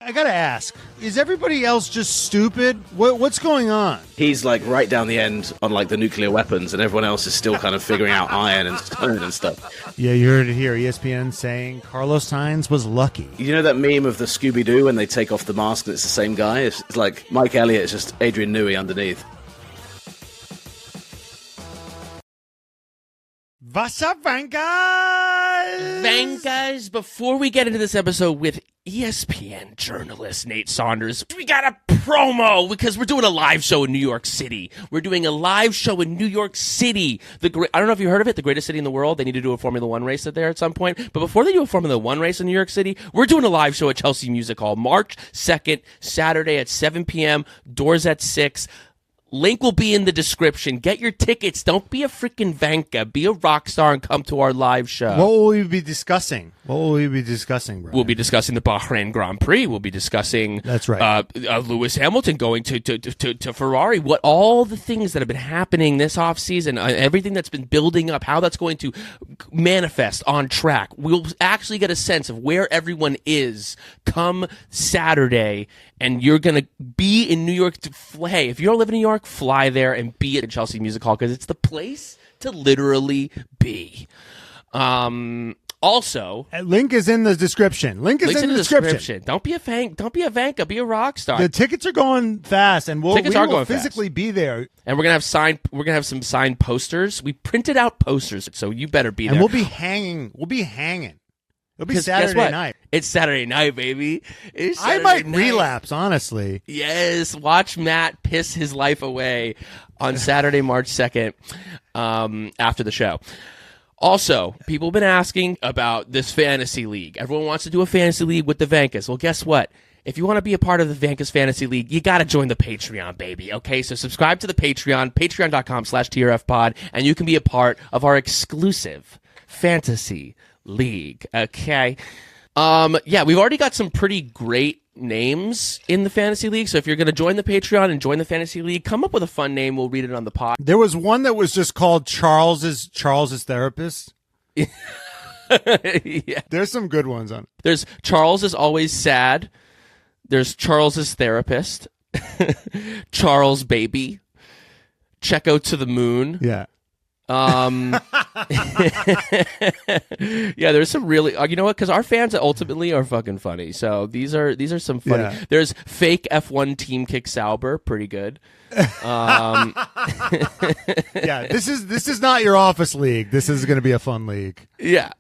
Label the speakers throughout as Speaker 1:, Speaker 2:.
Speaker 1: I gotta ask, is everybody else just stupid? What's going on?
Speaker 2: He's like right down the end on like the nuclear weapons, and everyone else is still kind of figuring out iron and stone and stuff.
Speaker 1: Yeah, you heard it here. ESPN saying Carlos Sainz was lucky.
Speaker 2: You know that meme of the Scooby-Doo when they take off the mask and it's the same guy? It's like Mike Elliott is just Adrian Newey underneath.
Speaker 1: What's up, Vankers?
Speaker 3: Vankers, before we get into this episode with ESPN journalist Nate Saunders, we got a promo because we're doing a live show in New York City. We're doing a live show in New York City. I don't know if you heard of it, the greatest city in the world. They need to do a Formula One race there at some point. But before they do a Formula One race in New York City, we're doing a live show at Chelsea Music Hall, March 2nd, Saturday at 7 p.m., doors at 6. Link will be in the description. Get your tickets. Don't be a freaking Vanka. Be a rock star and come to our live show.
Speaker 1: What will we be discussing? Brian?
Speaker 3: We'll be discussing the Bahrain Grand Prix. We'll be discussing
Speaker 1: that's right.
Speaker 3: Lewis Hamilton going to Ferrari. What all the things that have been happening this offseason, everything that's been building up, how that's going to manifest on track. We'll actually get a sense of where everyone is come Saturday. And you're going to be in New York. Hey, if you don't live in New York, fly there and be at Chelsea Music Hall because it's the place to literally be. Also,
Speaker 1: link is in the description. Link's in the description.
Speaker 3: Don't be a Vanka. Be a rock star.
Speaker 1: The tickets are going fast, and we will physically
Speaker 3: fast.
Speaker 1: be there.
Speaker 3: And we're gonna have some signed posters. We printed out posters, so you better be there.
Speaker 1: And we'll be hanging. It'll be Saturday night.
Speaker 3: It's Saturday night, baby.
Speaker 1: I might relapse, honestly.
Speaker 3: Yes, watch Matt piss his life away on Saturday, March 2nd, after the show. Also, people have been asking about this fantasy league. Everyone wants to do a fantasy league with the Vankas. Well, guess what? If you want to be a part of the Vankas Fantasy League, you got to join the Patreon, baby. Okay, so subscribe to the Patreon, patreon.com/TRFpod, and you can be a part of our exclusive fantasy league. Okay. Yeah, we've already got some pretty great names in the fantasy league. So if you're going to join the Patreon and join the fantasy league, come up with a fun name. We'll read it on the pod.
Speaker 1: There was one that was just called Charles's therapist.
Speaker 3: Yeah.
Speaker 1: There's some good ones on it.
Speaker 3: There's Charles is always sad. There's Charles's therapist. Charles baby. Checo to the moon.
Speaker 1: Yeah.
Speaker 3: Yeah, there's some really, you know what? Because our fans ultimately are fucking funny. So these are some funny.
Speaker 1: Yeah.
Speaker 3: There's fake F1 team Kick Sauber, pretty good.
Speaker 1: Yeah, this is not your office league. This is going to be a fun league.
Speaker 3: Yeah.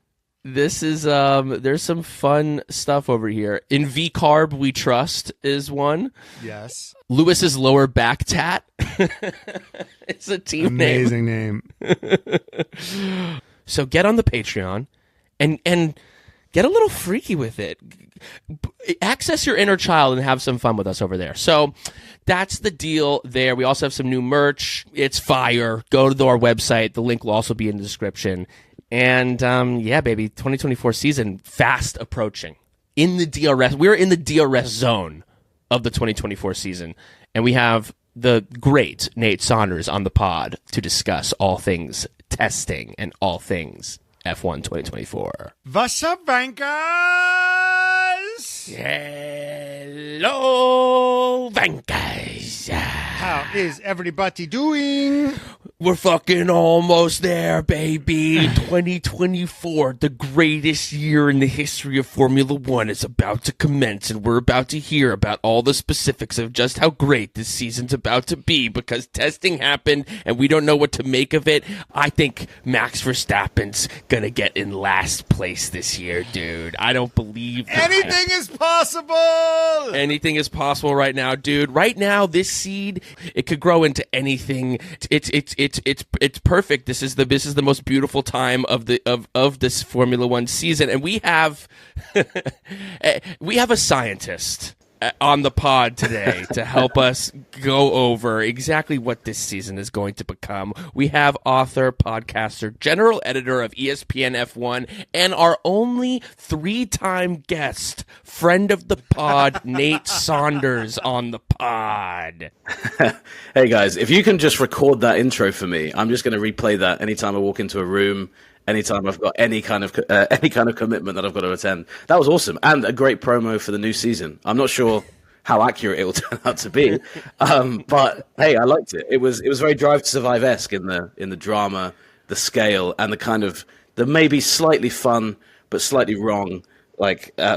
Speaker 3: This is there's some fun stuff over here. In V Carb We Trust is one.
Speaker 1: Yes.
Speaker 3: Lewis's lower back tat. It's a team
Speaker 1: Amazing name.
Speaker 3: So get on the Patreon and get a little freaky with it. Access your inner child and have some fun with us over there. So that's the deal there. We also have some new merch. It's fire. Go to our website. The link will also be in the description. And yeah, baby, 2024 season fast approaching. In the DRS, we're in the DRS zone of the 2024 season, and we have the great Nate Saunders on the pod to discuss all things testing and all things F1 2024.
Speaker 1: What's up, Vankers?
Speaker 3: Hello, Vankers.
Speaker 1: How is everybody doing?
Speaker 3: We're fucking almost there, baby. 2024, the greatest year in the history of Formula One, is about to commence, and we're about to hear about all the specifics of just how great this season's about to be, because testing happened, and we don't know what to make of it. I think Max Verstappen's gonna get in last place this year, dude. I don't believe that.
Speaker 1: Anything is possible!
Speaker 3: Anything is possible right now, dude. Right now, this seed, it could grow into anything. It's perfect. This is the most beautiful time of this Formula One season, and we have a scientist on the pod today to help us go over exactly what this season is going to become. We have author, podcaster, general editor of ESPN F1, and our only 3-time guest, friend of the pod, Nate Saunders on the pod.
Speaker 2: Hey guys, if you can just record that intro for me, I'm just going to replay that anytime I walk into a room, anytime I've got any kind of commitment that I've got to attend. That was awesome, and a great promo for the new season. I'm not sure how accurate it will turn out to be, but hey, I liked it. It was very Drive to Survive-esque in the drama, the scale, and the kind of the maybe slightly fun but slightly wrong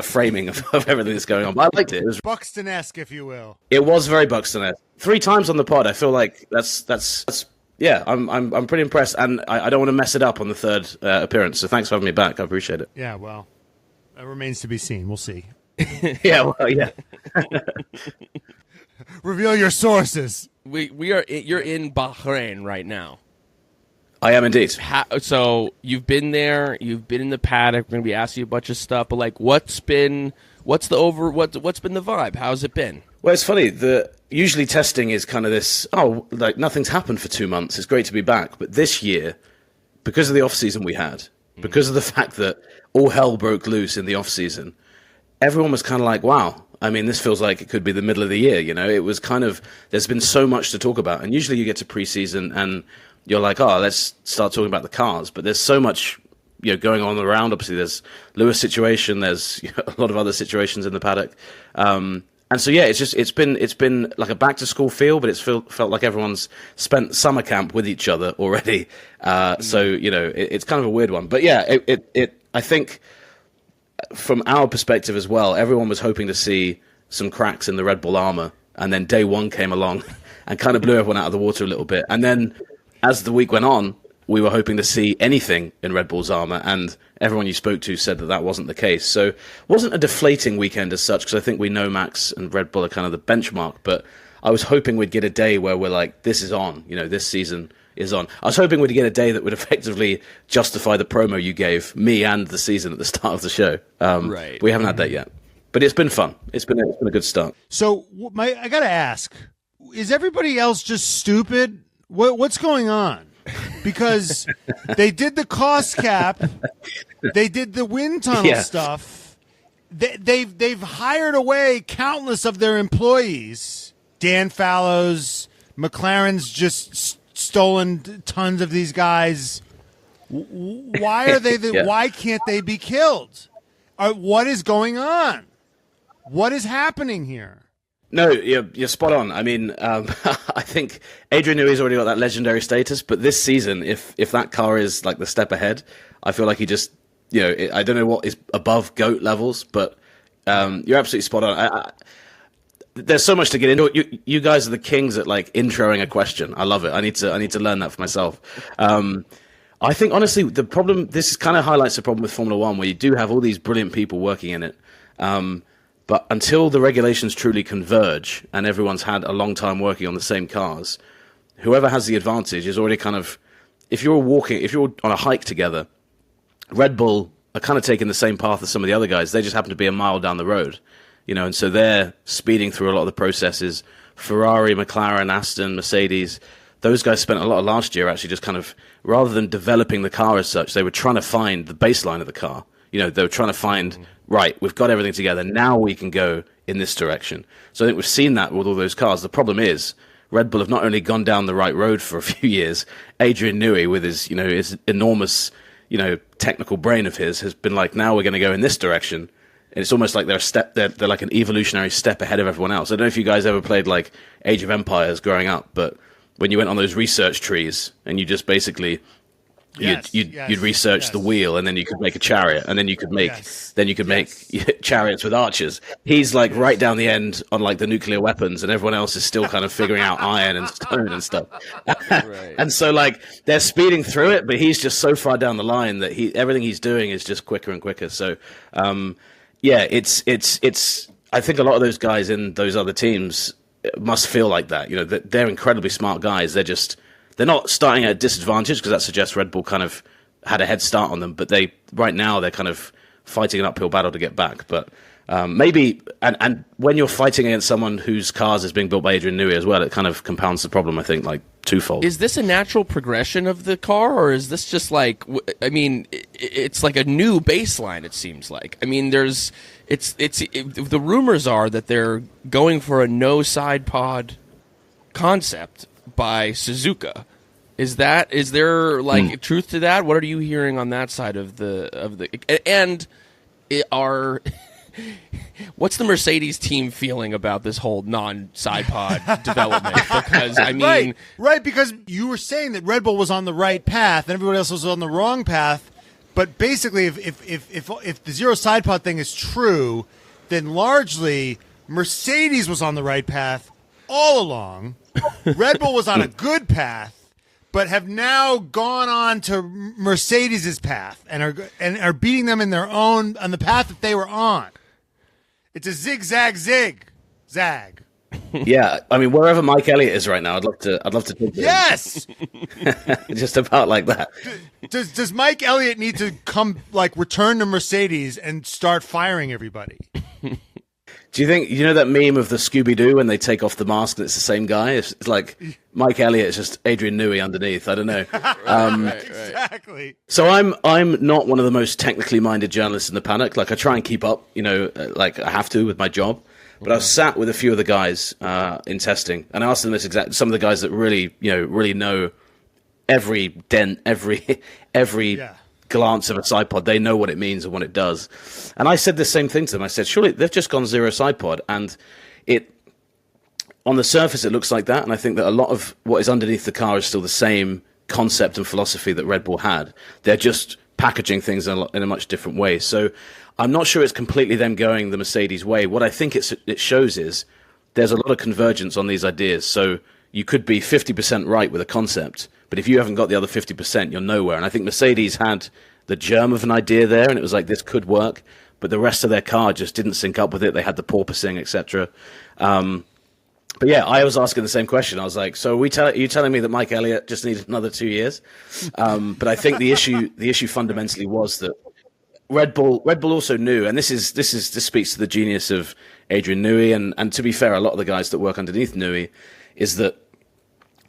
Speaker 2: framing of everything that's going on. But I liked it. It was
Speaker 1: Buxton-esque, if you will.
Speaker 2: It was very Buxton-esque. 3 times on the pod. I feel like that's yeah. I'm pretty impressed, and I don't want to mess it up on the 3rd appearance. So thanks for having me back. I appreciate it.
Speaker 1: Yeah, well, that remains to be seen. We'll see.
Speaker 2: Yeah, well, yeah.
Speaker 1: Reveal your sources.
Speaker 3: You're in Bahrain right now.
Speaker 2: I am indeed.
Speaker 3: So you've been there. You've been in the paddock. We're gonna be asking you a bunch of stuff. But like, what's been the vibe? How's it been?
Speaker 2: Well, it's funny. Usually testing is kind of this. Oh, like nothing's happened for 2 months. It's great to be back. But this year, because of the off season we had, because of the fact that all hell broke loose in the off season, everyone was kind of like, wow. I mean, this feels like it could be the middle of the year. You know, it was kind of. There's been so much to talk about, and usually you get to preseason and you're like, oh, let's start talking about the cars. But there's so much, going on around. Obviously, there's Lewis situation. There's a lot of other situations in the paddock. And so, yeah, it's been like a back to school feel, but it's felt like everyone's spent summer camp with each other already. So, it's kind of a weird one. But yeah, I think from our perspective as well, everyone was hoping to see some cracks in the Red Bull armor. And then day one came along and kind of blew everyone out of the water a little bit. And then as the week went on, we were hoping to see anything in Red Bull's armor, and everyone you spoke to said that wasn't the case. So it wasn't a deflating weekend as such, because I think we know Max and Red Bull are kind of the benchmark, but I was hoping we'd get a day where we're like, this is on, this season is on. I was hoping we'd get a day that would effectively justify the promo you gave me and the season at the start of the show.
Speaker 3: Right.
Speaker 2: We haven't had that yet, but it's been fun. It's been a good start.
Speaker 1: So I got to ask, is everybody else just stupid? What's going on? Because they did the cost cap, they did the wind tunnel stuff. They've hired away countless of their employees. Dan Fallows, McLaren's just stolen tons of these guys. Why are they? Why can't they be killed? What is going on? What is happening here?
Speaker 2: No, you're spot on. I mean, I think Adrian Newey's already got that legendary status, but this season, if that car is like the step ahead, I feel like he just, I don't know what is above GOAT levels, but you're absolutely spot on. There's so much to get into. You guys are the kings at like introing a question. I love it. I need to learn that for myself. I think honestly, this kind of highlights the problem with Formula One, where you do have all these brilliant people working in it. But until the regulations truly converge and everyone's had a long time working on the same cars, whoever has the advantage is already kind of, if you're on a hike together, Red Bull are kind of taking the same path as some of the other guys. They just happen to be a mile down the road, and so they're speeding through a lot of the processes. Ferrari, McLaren, Aston, Mercedes, those guys spent a lot of last year actually just kind of, rather than developing the car as such, they were trying to find the baseline of the car. They were trying to find, right, we've got everything together. Now we can go in this direction. So I think we've seen that with all those cars. The problem is Red Bull have not only gone down the right road for a few years, Adrian Newey with his enormous, technical brain of his has been like, now we're going to go in this direction. And it's almost like they're like an evolutionary step ahead of everyone else. I don't know if you guys ever played like Age of Empires growing up, but when you went on those research trees and you just basically you'd research the wheel, and then you could make a chariot, and then you could make make chariots with archers. He's like right down the end on like the nuclear weapons, and everyone else is still kind of figuring out iron and stone and stuff. Right. And so like they're speeding through it, but he's just so far down the line that everything he's doing is just quicker and quicker. So it's I think a lot of those guys in those other teams must feel like that. That they're incredibly smart guys. They're not starting at a disadvantage, because that suggests Red Bull kind of had a head start on them. But right now they're kind of fighting an uphill battle to get back. But maybe, and when you're fighting against someone whose cars is being built by Adrian Newey as well, it kind of compounds the problem, I think, like twofold. Is this a natural progression of the car, or is this just like, I mean, it's like a new baseline, it seems like. I mean, the rumors are that they're going for a no side pod concept by Suzuka.
Speaker 3: Is there like truth to that? What are you hearing on that side of the and what's the Mercedes team feeling about this whole non-side pod development? Because I mean,
Speaker 1: right, because you were saying that Red Bull was on the right path and everybody else was on the wrong path. But basically, if the zero side pod thing is true, then largely Mercedes was on the right path all along. Red Bull was on a good path, but have now gone on to Mercedes's path and are beating them in their own on the path that they were on. It's a zigzag zag.
Speaker 2: Yeah, I mean, wherever Mike Elliott is right now, I'd love to talk to him.
Speaker 1: Yes,
Speaker 2: just about like that.
Speaker 1: Does Mike Elliott need to return to Mercedes and start firing everybody?
Speaker 2: Do you think that meme of the Scooby-Doo when they take off the mask and it's the same guy? It's like Mike Elliott is just Adrian Newey underneath. I don't know.
Speaker 1: Right. Exactly.
Speaker 2: So I'm not one of the most technically minded journalists in the paddock. Like I try and keep up, like I have to with my job. But I was sat with a few of the guys in testing, and I asked them some of the guys that really know every dent, every glance of a side pod. They know what it means and what it does. And I said the same thing to them. I said, surely they've just gone zero side pod, and on the surface it looks like that. And I think that a lot of what is underneath the car is still the same concept and philosophy that Red Bull had. They're just packaging things in a much different way. So I'm not sure it's completely them going the Mercedes way. What I think it shows is there's a lot of convergence on these ideas. So you could be 50% right with a concept, but if you haven't got the other 50%, you're nowhere. And I think Mercedes had the germ of an idea there, and it was like, this could work, but the rest of their car just didn't sync up with it. They had the porpoising, etc. But yeah, I was asking the same question. I was like, so are you telling me that Mike Elliott just needed another 2 years? But I think the issue fundamentally was that Red Bull also knew, and this speaks to the genius of Adrian Newey, and to be fair, a lot of the guys that work underneath Newey, is that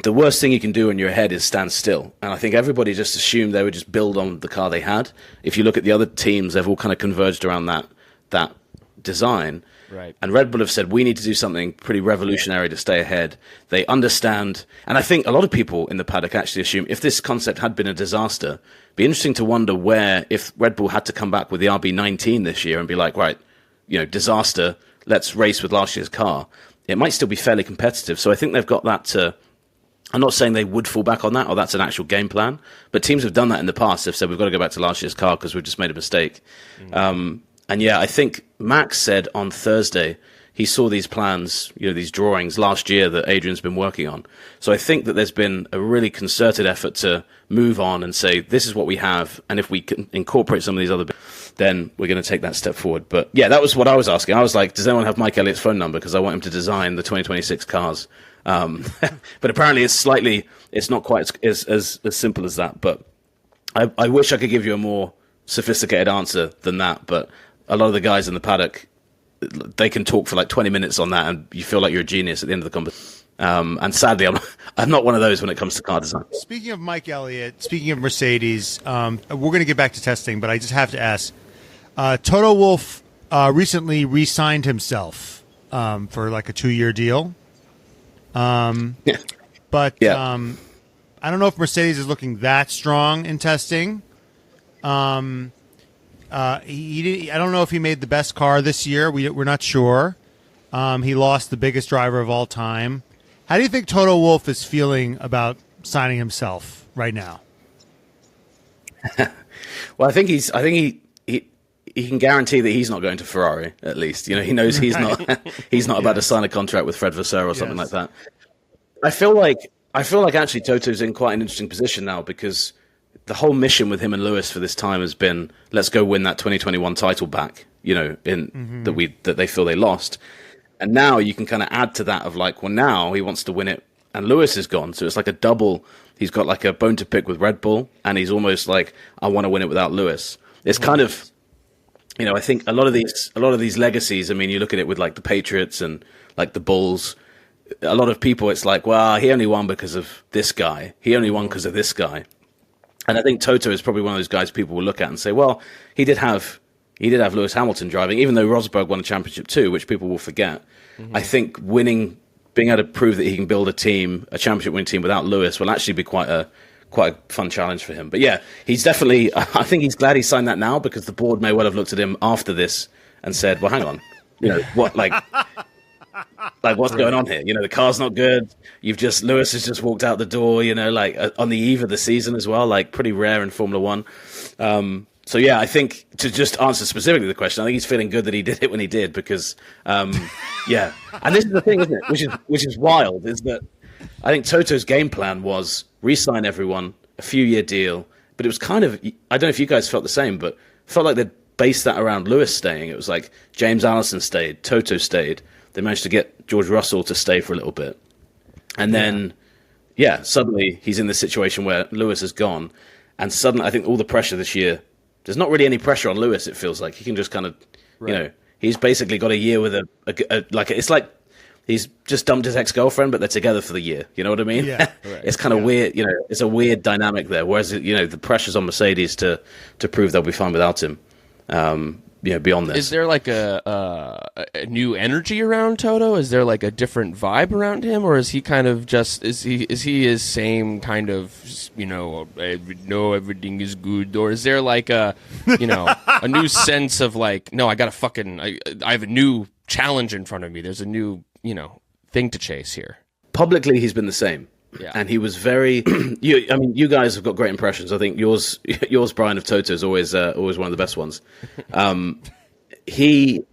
Speaker 2: the worst thing you can do in your head is stand still. And I think everybody just assumed they would just build on the car they had. If you look at the other teams, they've all kind of converged around that design.
Speaker 3: Right.
Speaker 2: And Red Bull have said, we need to do something pretty revolutionary to stay ahead. They understand, and I think a lot of people in the paddock actually assume if this concept had been a disaster, it'd be interesting to wonder where, if Red Bull had to come back with the RB19 this year and be like, right, disaster, let's race with last year's car, it might still be fairly competitive. So I think they've got that to, I'm not saying they would fall back on that or that's an actual game plan, but teams have done that in the past. They've said, we've got to go back to last year's car because we've just made a mistake. And yeah, I think Max said on Thursday he saw these plans, these drawings last year that Adrian's been working on. So I think that there's been a really concerted effort to move on and say, this is what we have, and if we can incorporate some of these other bits, then we're going to take that step forward. But yeah, that was what I was asking. I was like, does anyone have Mike Elliott's phone number? Because I want him to design the 2026 cars. But apparently it's not quite as simple as that. But I wish I could give you a more sophisticated answer than that. But a lot of the guys in the paddock, they can talk for like 20 minutes on that, and you feel like you're a genius at the end of the competition. And sadly, I'm not one of those when it comes to car design.
Speaker 1: Speaking of Mike Elliott, speaking of Mercedes, we're going to get back to testing, but I just have to ask. Toto Wolff recently re-signed himself for like a 2-year deal. But I don't know if Mercedes is looking that strong in testing. I don't know if he made the best car this year. We're not sure. He lost the biggest driver of all time. How do you think Toto Wolff is feeling about signing himself right now?
Speaker 2: Well, I think he can guarantee that he's not going to Ferrari. At least, he knows he's not about to sign a contract with Fred Vasseur or something like that. I feel like actually Toto's in quite an interesting position now, because the whole mission with him and Lewis for this time has been, let's go win that 2021 title back, that they feel they lost. And now you can kind of add to that of like, well, now he wants to win it and Lewis is gone. So it's like a double. He's got like a bone to pick with Red Bull, and he's almost like, I want to win it without Lewis. It's kind of, I think a lot of these legacies, I mean, you look at it with like the Patriots and like the Bulls, a lot of people, it's like, well, he only won because of this guy. He only won because of this guy. And I think Toto is probably one of those guys people will look at and say, well, he did have Lewis Hamilton driving, even though Rosberg won a championship too, which people will forget. I think winning being able to prove that he can build a championship winning team without Lewis will actually be quite a fun challenge for him. But yeah, he's definitely, I think he's glad he signed that now, because the board may well have looked at him after this and said, well, hang on, what, like what's going on here? The car's not good. Lewis has just walked out the door, on the eve of the season as well, like pretty rare in Formula One. So yeah, I think to just answer specifically the question, I think he's feeling good that he did it when he did, because, yeah. And this is the thing, isn't it? Which is wild, is that I think Toto's game plan was re-sign everyone, a few-year deal, but it was kind of, I don't know if you guys felt the same, but felt like they based that around Lewis staying. It was like James Allison stayed, Toto stayed. They managed to get George Russell to stay for a little bit. And then, suddenly he's in this situation where Lewis is gone. And suddenly, I think all the pressure this year, there's not really any pressure on Lewis, it feels like. He can just kind of, he's basically got a year with it's like he's just dumped his ex-girlfriend, but they're together for the year. You know what I mean?
Speaker 1: Yeah.
Speaker 2: It's kind of weird, it's a weird dynamic there. Whereas, the pressure's on Mercedes to prove they'll be fine without him. Beyond this,
Speaker 3: is there like a new energy around Toto? Is there like a different vibe around him, or is he kind of just is he his same kind of I know everything is good, or is there like a a new sense of like, no, I have a new challenge in front of me. There's a new thing to chase here.
Speaker 2: Publicly, he's been the same. Yeah. And he was very. You guys have got great impressions. I think yours, Brian, of Toto is always one of the best ones. He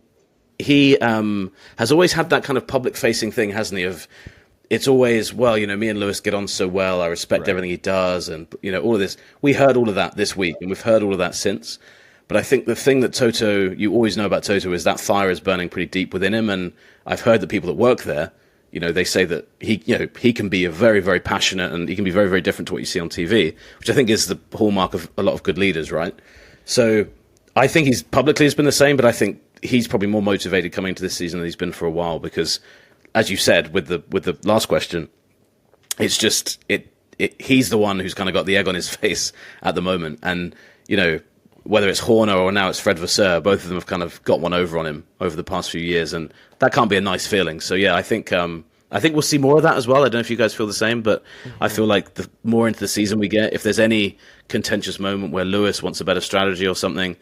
Speaker 2: has always had that kind of public-facing thing, hasn't he? Of it's always, well, me and Lewis get on so well. I respect everything he does, and all of this. We heard all of that this week, and we've heard all of that since. But I think the thing that Toto, you always know about Toto, is that fire is burning pretty deep within him. And I've heard that people that work there, they say that he can be a very, very passionate, and he can be very, very different to what you see on TV, which I think is the hallmark of a lot of good leaders, right? So I think he's publicly has been the same, but I think he's probably more motivated coming into this season than he's been for a while, because, as you said with the last question, it's just he's the one who's kind of got the egg on his face at the moment, and whether it's Horner or now it's Fred Vasseur, both of them have kind of got one over on him over the past few years, and that can't be a nice feeling. So yeah, I think we'll see more of that as well. I don't know if you guys feel the same, but I feel like the more into the season we get, if there's any contentious moment where Lewis wants a better strategy or something,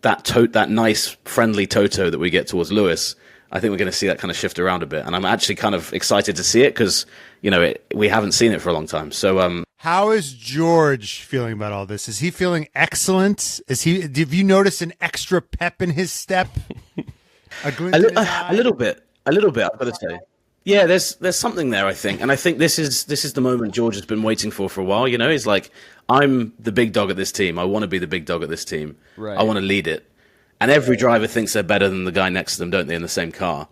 Speaker 2: that nice friendly Toto that we get towards Lewis, I think we're going to see that kind of shift around a bit, and I'm actually kind of excited to see it, because we haven't seen it for a long time. So
Speaker 1: how is George feeling about all this? Is he feeling excellent? Have you noticed an extra pep in his step? A
Speaker 2: little bit, I've got to say. Yeah, there's something there, I think. And I think this is the moment George has been waiting for a while. He's like, I'm the big dog at this team. I want to be the big dog at this team. Right. I want to lead it. And every driver thinks they're better than the guy next to them, don't they, in the same car?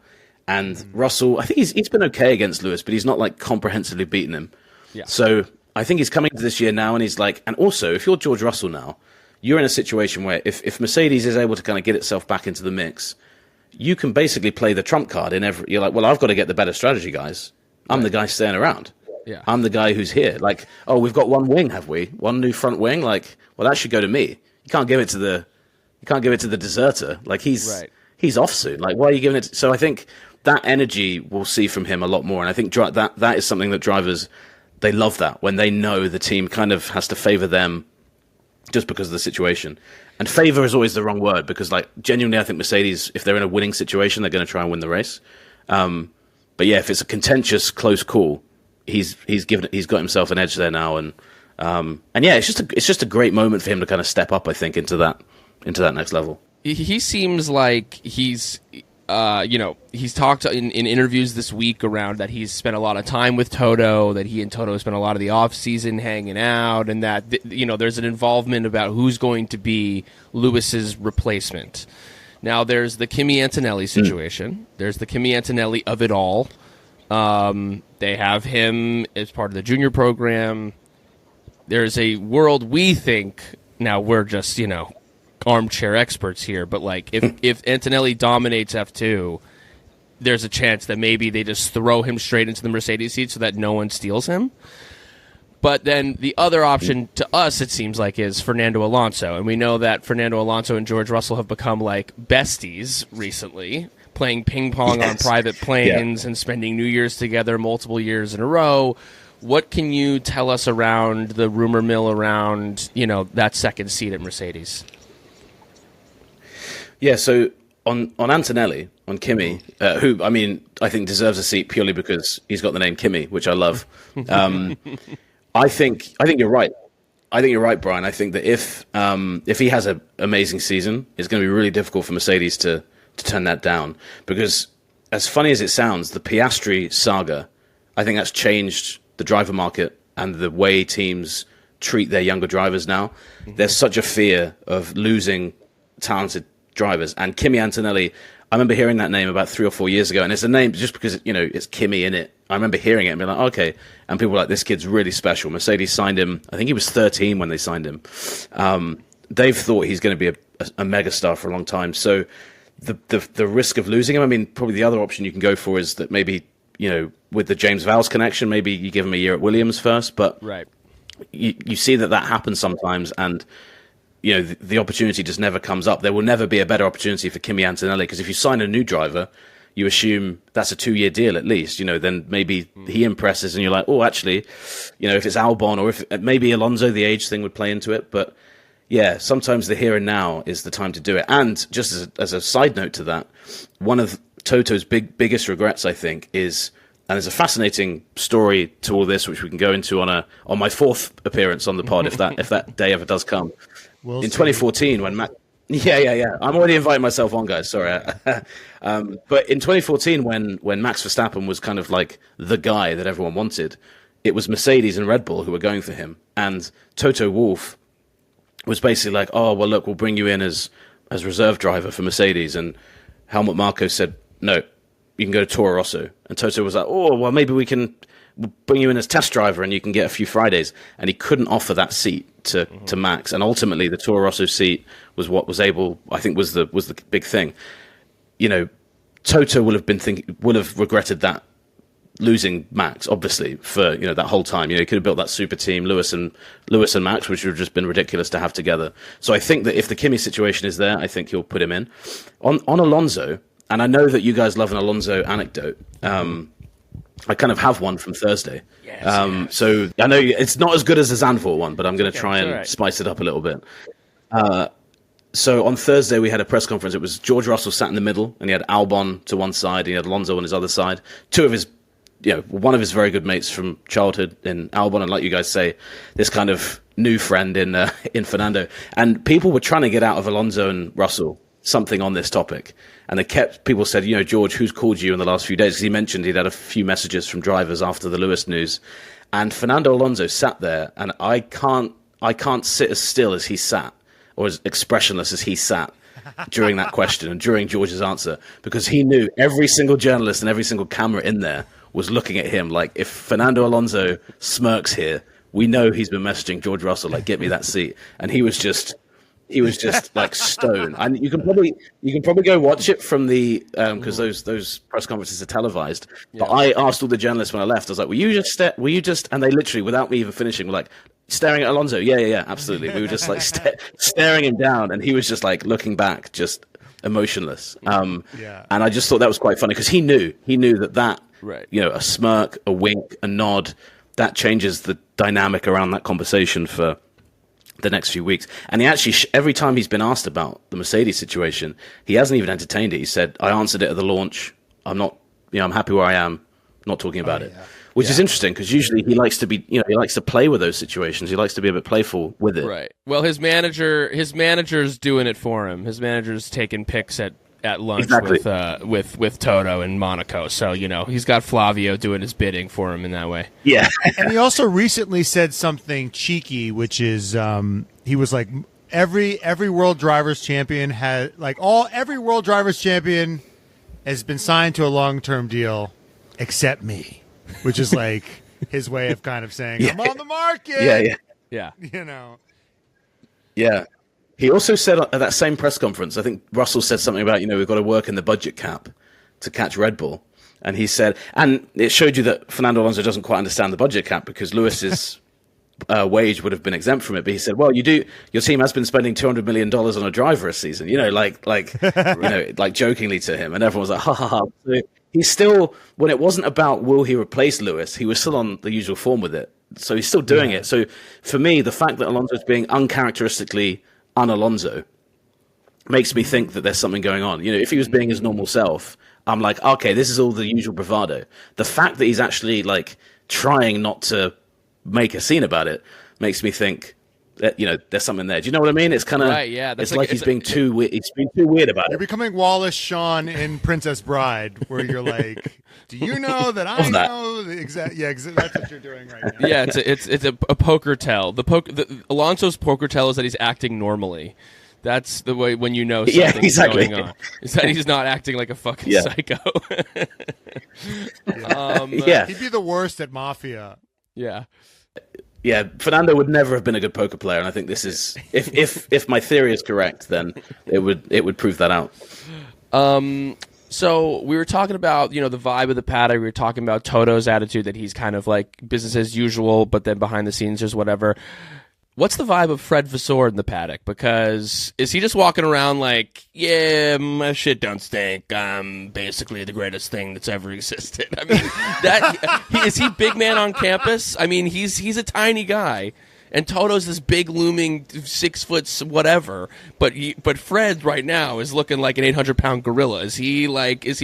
Speaker 2: And Russell, I think he's been okay against Lewis, but he's not like comprehensively beaten him. Yeah. So I think he's coming to this year now, and he's like, and also, if you're George Russell now, you're in a situation where if Mercedes is able to kind of get itself back into the mix, you can basically play the trump card in every. You're like, well, I've got to get the better strategy, guys. I'm the guy staying around. Yeah. I'm the guy who's here. Like, oh, we've got one wing, have we? One new front wing? Like, well, that should go to me. You can't give it to the deserter. Like, he's off soon. Like, why are you giving it? So I think that energy we'll see from him a lot more. And I think that is something that drivers, they love that, when they know the team kind of has to favor them just because of the situation. And favor is always the wrong word, because, like, genuinely, I think Mercedes, if they're in a winning situation, they're going to try and win the race. But yeah, if it's a contentious, close call, he's got himself an edge there now, and yeah, it's just a great moment for him to kind of step up, I think, into that next level.
Speaker 3: He seems like he's talked in interviews this week around that he's spent a lot of time with Toto, that he and Toto spent a lot of the off season hanging out, and that there's an involvement about who's going to be Lewis's replacement. Now there's the Kimi Antonelli situation. There's the Kimi Antonelli of it all. They have him as part of the junior program. There's a world we think, now we're just armchair experts here, but like if Antonelli dominates F2, there's a chance that maybe they just throw him straight into the Mercedes seat so that no one steals him. But then the other option to us, it seems like, is Fernando Alonso, and we know that Fernando Alonso and George Russell have become like besties recently. playing ping pong on private planes and spending New Year's together multiple years in a row. What can you tell us around the rumor mill around, that second seat at Mercedes?
Speaker 2: Yeah, so on Antonelli, on Kimi, who, I mean, I think deserves a seat purely because he's got the name Kimi, which I love. I think you're right. I think you're right, Brian. I think that if he has an amazing season, it's going to be really difficult for Mercedes to turn that down. Because as funny as it sounds, the Piastri saga, I think that's changed the driver market and the way teams treat their younger drivers now. There's such a fear of losing talented drivers. And Kimi Antonelli, I remember hearing that name about 3 or 4 years ago, and it's a name just because it's Kimi in it. I remember hearing it and being like, okay. And people were like, this kid's really special. Mercedes signed him. I think he was 13 when they signed him. They've thought he's going to be a megastar for a long time. So the risk of losing him, I mean, probably the other option you can go for is that maybe, with the James Vowles connection, maybe you give him a year at Williams first. But
Speaker 3: right.
Speaker 2: You see that happens sometimes, and the opportunity just never comes up. There will never be a better opportunity for Kimi Antonelli, because if you sign a new driver, you assume that's a 2-year deal at least. Then maybe he impresses, and you're like, oh, actually, if it's Albon or if maybe Alonso, the age thing would play into it. But yeah, sometimes the here and now is the time to do it. And just as a side note to that, one of Toto's biggest regrets, I think, is, and there's a fascinating story to all this, which we can go into on my 4th appearance on the pod, if that day ever does come. In 2014, when Max, yeah, I'm already inviting myself on, guys. Sorry, but in 2014, when Max Verstappen was kind of like the guy that everyone wanted, it was Mercedes and Red Bull who were going for him, and Toto Wolff was basically like, "Oh, well, look, we'll bring you in as reserve driver for Mercedes," and Helmut Marko said, "No, you can go to Toro Rosso," and Toto was like, "Oh, well, maybe we can bring you in as test driver and you can get a few Fridays," and he couldn't offer that seat to Max, and ultimately the Toro Rosso seat was what was able, I think, was the big thing. Toto will have regretted that, losing Max, obviously, for that whole time. He could have built that super team, Lewis and Max, which would have just been ridiculous to have together. So I think that if the Kimi situation is there, I think he'll put him in. On Alonso, and I know that you guys love an Alonso anecdote. I kind of have one from Thursday. Yes. So I know it's not as good as the Zandvoort one, but I'm going to try and spice it up a little bit. So on Thursday, we had a press conference. It was George Russell sat in the middle, and he had Albon to one side, and he had Alonso on his other side. One of his very good mates from childhood in Albon, and like you guys say, this kind of new friend in Fernando. And people were trying to get out of Alonso and Russell something on this topic. And people said, George, who's called you in the last few days? Because he mentioned he'd had a few messages from drivers after the Lewis news. And Fernando Alonso sat there, and I can't sit as still as he sat, or as expressionless as he sat during that question and during George's answer, because he knew every single journalist and every single camera in there was looking at him like, if Fernando Alonso smirks here, we know he's been messaging George Russell, like, get me that seat. And he was just like stone. And you can probably go watch it from the because those press conferences are televised. Yeah. But I asked all the journalists when I left, I was like, will you just and they literally, without me even finishing, were like staring at Alonso. Yeah, absolutely. We were just like staring him down, and he was just like looking back, just emotionless. And I just thought that was quite funny, because he knew that right. A smirk, a wink, a nod, that changes the dynamic around that conversation for the next few weeks. And he actually, every time he's been asked about the Mercedes situation, he hasn't even entertained it. He said, I answered it at the launch. I'm not, I'm happy where I am, not talking about it. Which is interesting, because usually he likes to be, he likes to play with those situations. He likes to be a bit playful with it.
Speaker 3: Right. Well, his manager's doing it for him. His manager's taking pics at lunch with Toto in Monaco. So, he's got Flavio doing his bidding for him in that way.
Speaker 2: Yeah.
Speaker 1: And he also recently said something cheeky, which is he was like, every world drivers champion every world drivers champion has been signed to a long-term deal except me, which is like his way of kind of saying, I'm on the market.
Speaker 3: Yeah.
Speaker 2: Yeah. He also said at that same press conference, I think Russell said something about, we've got to work in the budget cap to catch Red Bull. And he said, and it showed you that Fernando Alonso doesn't quite understand the budget cap, because Lewis is wage would have been exempt from it. But he said, well, your team has been spending $200 million on a driver a season, like like jokingly to him. And everyone was like, ha ha ha. So he's still, when it wasn't about will he replace Lewis, he was still on the usual form with it. So he's still doing it. So for me, the fact that Alonso's being uncharacteristically un-Alonso makes me think that there's something going on. If he was being his normal self, I'm like, okay, this is all the usual bravado. The fact that he's actually like trying not to make a scene about it makes me think that there's something there. Do you know what I mean? It's kind of
Speaker 3: right, yeah.
Speaker 2: It's like he's being too weird. He's being too weird about it.
Speaker 1: You're becoming Wallace Shawn in Princess Bride, where you're like, do you know that I know the exact? Yeah, that's what you're doing right now.
Speaker 3: Yeah, it's a poker tell. Alonso's poker tell is that he's acting normally. That's the way when you know something's going on. Is that he's not acting like a fucking psycho.
Speaker 1: He'd be the worst at Mafia.
Speaker 3: Yeah.
Speaker 2: Yeah, Fernando would never have been a good poker player, and I think this is if my theory is correct, then it would prove that out.
Speaker 3: So we were talking about the vibe of the paddock. We were talking about Toto's attitude that he's kind of like business as usual, but then behind the scenes there's whatever. What's the vibe of Fred Vasseur in the paddock? Because is he just walking around like, yeah, my shit don't stink. I'm basically the greatest thing that's ever existed. I mean, is he big man on campus? I mean, he's a tiny guy, and Toto's this big looming 6 foot whatever. But Fred right now is looking like an 800-pound gorilla. Is he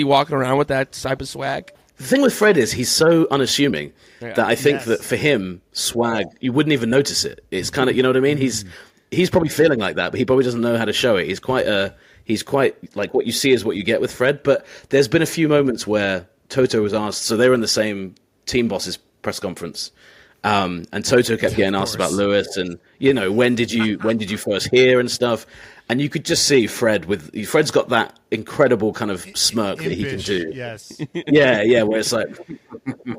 Speaker 3: walking around with that type of swag?
Speaker 2: The thing with Fred is he's so unassuming that I think that for him, swag, you wouldn't even notice it. It's kind of, you know what I mean? He's probably feeling like that, but he probably doesn't know how to show it. He's quite like what you see is what you get with Fred. But there's been a few moments where Toto was asked, so they were in the same team bosses press conference. And Toto kept getting asked about Lewis and, when did you first hear and stuff. And you could just see Fred's got that incredible kind of smirk that he can do.
Speaker 1: Yes.
Speaker 2: Yeah, where it's like,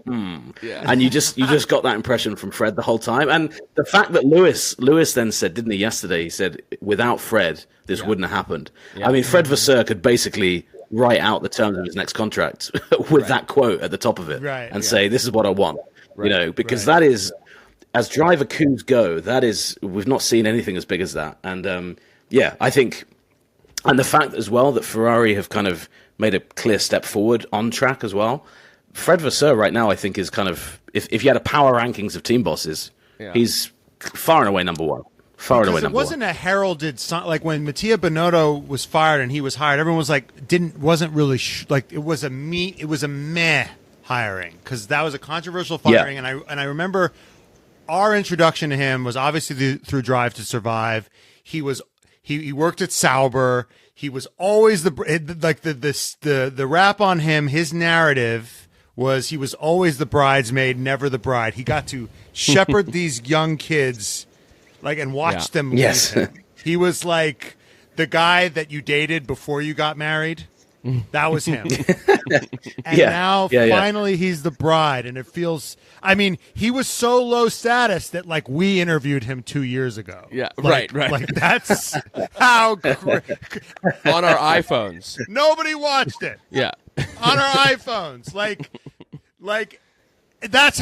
Speaker 2: and you just got that impression from Fred the whole time. And the fact that Lewis then said, didn't he, yesterday, he said, without Fred, this wouldn't have happened. Yeah. I mean, Fred Vasseur could basically write out the terms of his next contract with that quote at the top of it and say, this is what I want. Because that is, as driver coups go, we've not seen anything as big as that. And, I think, and the fact as well that Ferrari have kind of made a clear step forward on track as well. Fred Vasseur right now, I think, is kind of, if you had a power rankings of team bosses, he's far and away number one.
Speaker 1: It wasn't a heralded sign, like when Mattia Binotto was fired and he was hired, everyone was like, wasn't really it was a meh hiring, because that was a controversial firing. And I remember our introduction to him was obviously through Drive to Survive. He worked at Sauber. He was always the rap on him. His narrative was he was always the bridesmaid, never the bride. He got to shepherd these young kids, and watch them leave him. He was like the guy that you dated before you got married. That was him. And now finally he's the bride, and it feels, I mean, he was so low status that we interviewed him 2 years ago.
Speaker 3: Yeah, right.
Speaker 1: That's how
Speaker 3: on our iPhones.
Speaker 1: Nobody watched it.
Speaker 3: Yeah.
Speaker 1: On our iPhones. That's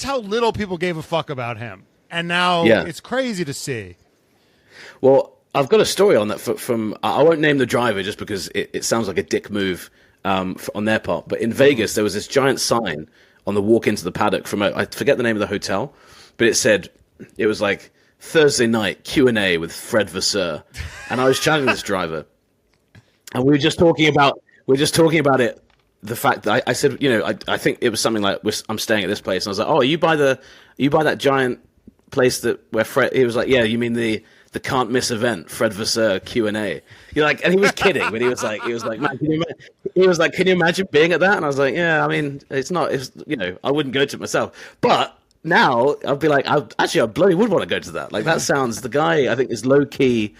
Speaker 1: how little people gave a fuck about him. And now it's crazy to see.
Speaker 2: Well, I've got a story on that from I won't name the driver just because it sounds like a dick move on their part. But in Vegas, there was this giant sign on the walk into the paddock from I forget the name of the hotel, but it was like Thursday night Q&A with Fred Vasseur, and I was chatting to this driver, and we were just talking about it. The fact that I said, I think it was something like, I'm staying at this place, and I was like, oh, are you by that giant place where Fred? He was like, yeah, you mean the can't miss event, Fred Vasseur Q&A. And he was kidding, but he was like, man, can you imagine being at that? And I was like, yeah, I mean, it's I wouldn't go to it myself, but now I'd be like, I bloody would want to go to that. That sounds, the guy I think is low key.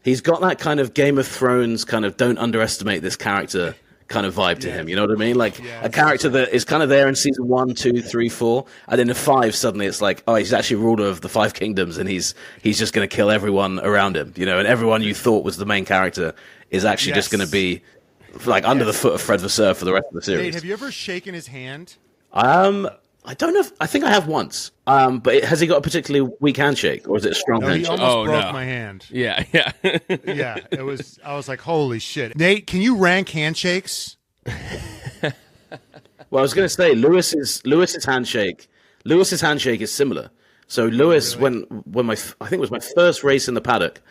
Speaker 2: He's got that kind of Game of Thrones kind of don't underestimate this character kind of vibe to him, you know what I mean? A character that is kind of there in season 1, 2, 3, 4, and then in 5 suddenly it's like, oh, he's actually ruler of the 5 kingdoms, and he's just going to kill everyone around him, and everyone you thought was the main character is actually just going to be under the foot of Fred Vasseur for the rest of the series.
Speaker 1: Nate, have you ever shaken his hand?
Speaker 2: I don't know. I think I have once. But has he got a particularly weak handshake, or is it a strong
Speaker 1: No,
Speaker 2: handshake?
Speaker 1: he almost broke my hand.
Speaker 3: Yeah.
Speaker 1: Yeah, it was. I was like, holy shit. Nate, can you rank handshakes?
Speaker 2: Well, I was going to say Lewis's handshake. Lewis's handshake is similar. So Lewis, when I think it was my first race in the paddock,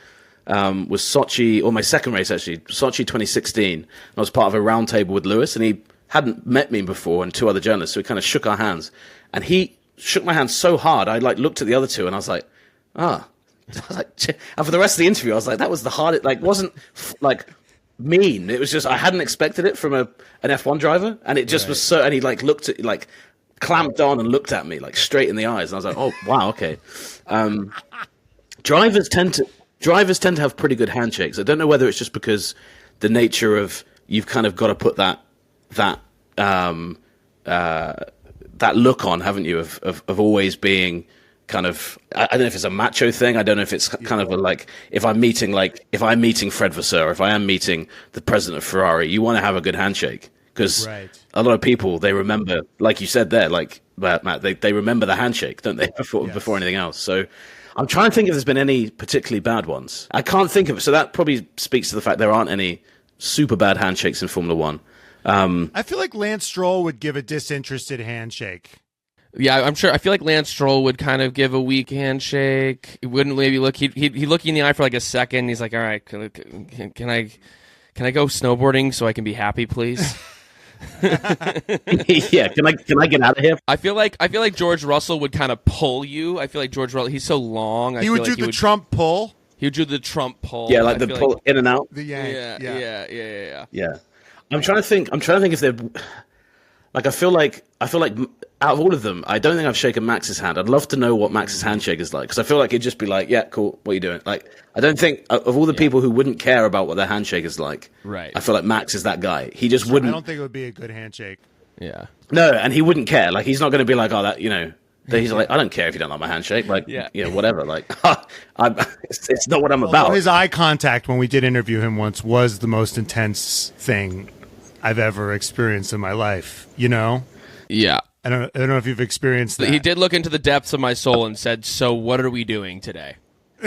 Speaker 2: was Sochi, or my second race actually, Sochi 2016. I was part of a round table with Lewis, and he hadn't met me before, and two other journalists, so we kind of shook our hands. And he shook my hand so hard, I like looked at the other two, and I was like, I was like, and for the rest of the interview, I was like, that was the hardest. Like, it wasn't like mean. It was just I hadn't expected it from an F1 driver, and it just was so. And he like looked at like clamped on and looked at me like straight in the eyes, and I was like, oh wow, okay. Drivers tend to have pretty good handshakes. I don't know whether it's just because the nature of you've kind of got to put that look on, haven't you? Of always being kind of, I don't know if it's a macho thing. I don't know if it's kind of a, like, if I'm meeting Fred Vasseur, if I am meeting the president of Ferrari, you want to have a good handshake, because a lot of people, they remember, like you said there, like Matt, they remember the handshake, don't they, before anything else. So I'm trying to think if there's been any particularly bad ones. I can't think of it. So that probably speaks to the fact there aren't any super bad handshakes in Formula One.
Speaker 1: I feel like Lance Stroll would give a disinterested handshake.
Speaker 3: Yeah, I'm sure. I feel like Lance Stroll would kind of give a weak handshake. He wouldn't maybe look. He'd look you in the eye for like a second. He's like, "All right, can I go snowboarding so I can be happy, please?"
Speaker 2: Yeah, can I get out of here?
Speaker 3: I feel like George Russell would kind of pull you. I feel like George Russell, he's so long.
Speaker 1: He would do the Trump pull.
Speaker 3: He would do the Trump pull.
Speaker 2: Yeah, like the pull in and out.
Speaker 1: The yank.
Speaker 3: Yeah.
Speaker 2: I'm trying to think if they're like, I feel like out of all of them, I don't think I've shaken Max's hand. I'd love to know what Max's handshake is like, because I feel like it'd just be like, yeah, cool, what are you doing? Like, I don't think of all the people who wouldn't care about what their handshake is like.
Speaker 3: Right.
Speaker 2: I feel like Max is that guy. He just wouldn't.
Speaker 1: I don't think it would be a good handshake.
Speaker 3: Yeah.
Speaker 2: No, and he wouldn't care. Like, he's not going to be like, oh, that, you know. He's like, I don't care if you don't like my handshake. Like, whatever. Like, it's not what I'm about.
Speaker 1: His eye contact when we did interview him once was the most intense thing I've ever experienced in my life. You know?
Speaker 3: Yeah.
Speaker 1: I don't know if you've experienced that.
Speaker 3: He did look into the depths of my soul and said, "So what are we doing today?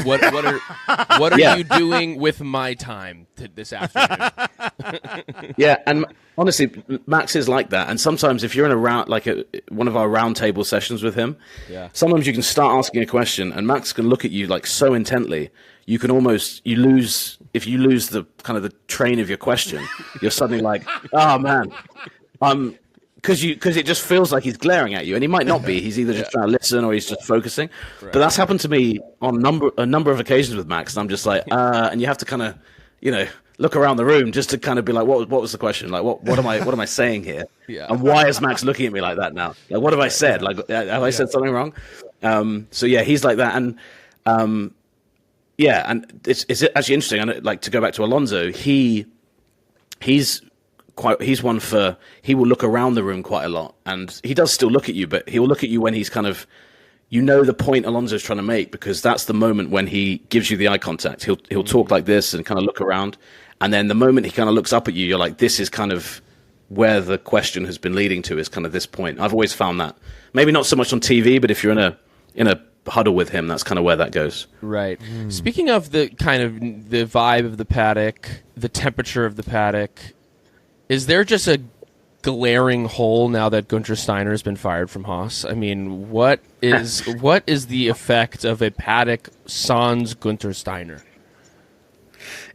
Speaker 3: What are you doing with my time this afternoon?"
Speaker 2: Yeah, and honestly, Max is like that. And sometimes if you're in a round, like one of our round table sessions with him, sometimes you can start asking a question, and Max can look at you like so intently, you can almost lose the kind of the train of your question. You're suddenly like, oh man, because it just feels like he's glaring at you, and he might not be. He's either just trying to listen or he's just focusing. Right. But that's happened to me on a number of occasions with Max, and I'm just like, and you have to kind of, look around the room just to kind of be like, what was the question? Like, what am I saying here?
Speaker 3: Yeah.
Speaker 2: And why is Max looking at me like that now? Like, what have I said? Like, have I said something wrong? So yeah, he's like that, and and it's actually interesting. And like, to go back to Alonso, he's one for, he will look around the room quite a lot, and he does still look at you, but he will look at you when he's kind of, the point Alonso's trying to make, because that's the moment when he gives you the eye contact. He'll talk like this and kind of look around, and then the moment he kind of looks up at you, you're like, this is kind of where the question has been leading to, is kind of this point. I've always found that, maybe not so much on TV, but if you're in a huddle with him, that's kind of where that goes.
Speaker 3: Right. Speaking of the kind of the vibe of the paddock, the temperature of the paddock, is there just a glaring hole now that Guenther Steiner has been fired from Haas? I mean, what is the effect of a paddock sans Guenther Steiner?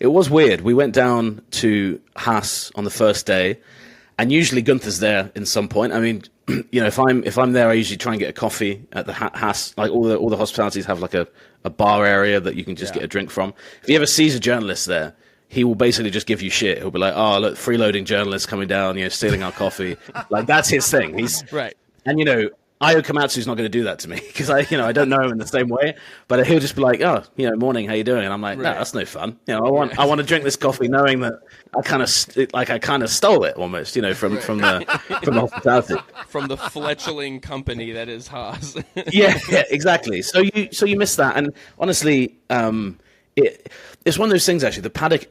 Speaker 2: It was weird. We went down to Haas on the first day, and usually Gunther's there in some point. I mean, if I'm there, I usually try and get a coffee at the Haas. Like, all the hospitalities have like a bar area that you can just get a drink from. If he ever sees a journalist there, he will basically just give you shit. He'll be like, "Oh, look, freeloading journalists coming down, stealing our coffee." Like, that's his thing. He's
Speaker 3: right.
Speaker 2: And Ayo Komatsu's not going to do that to me, because I don't know him in the same way. But he'll just be like, "Oh, morning, how you doing?" And I'm like, "No, that's no fun. I want to drink this coffee knowing that I kind of stole it almost, from the hospitality,
Speaker 3: from the fledgling company that is Haas."
Speaker 2: yeah, exactly. So you miss that, and honestly, it's one of those things. Actually, the paddock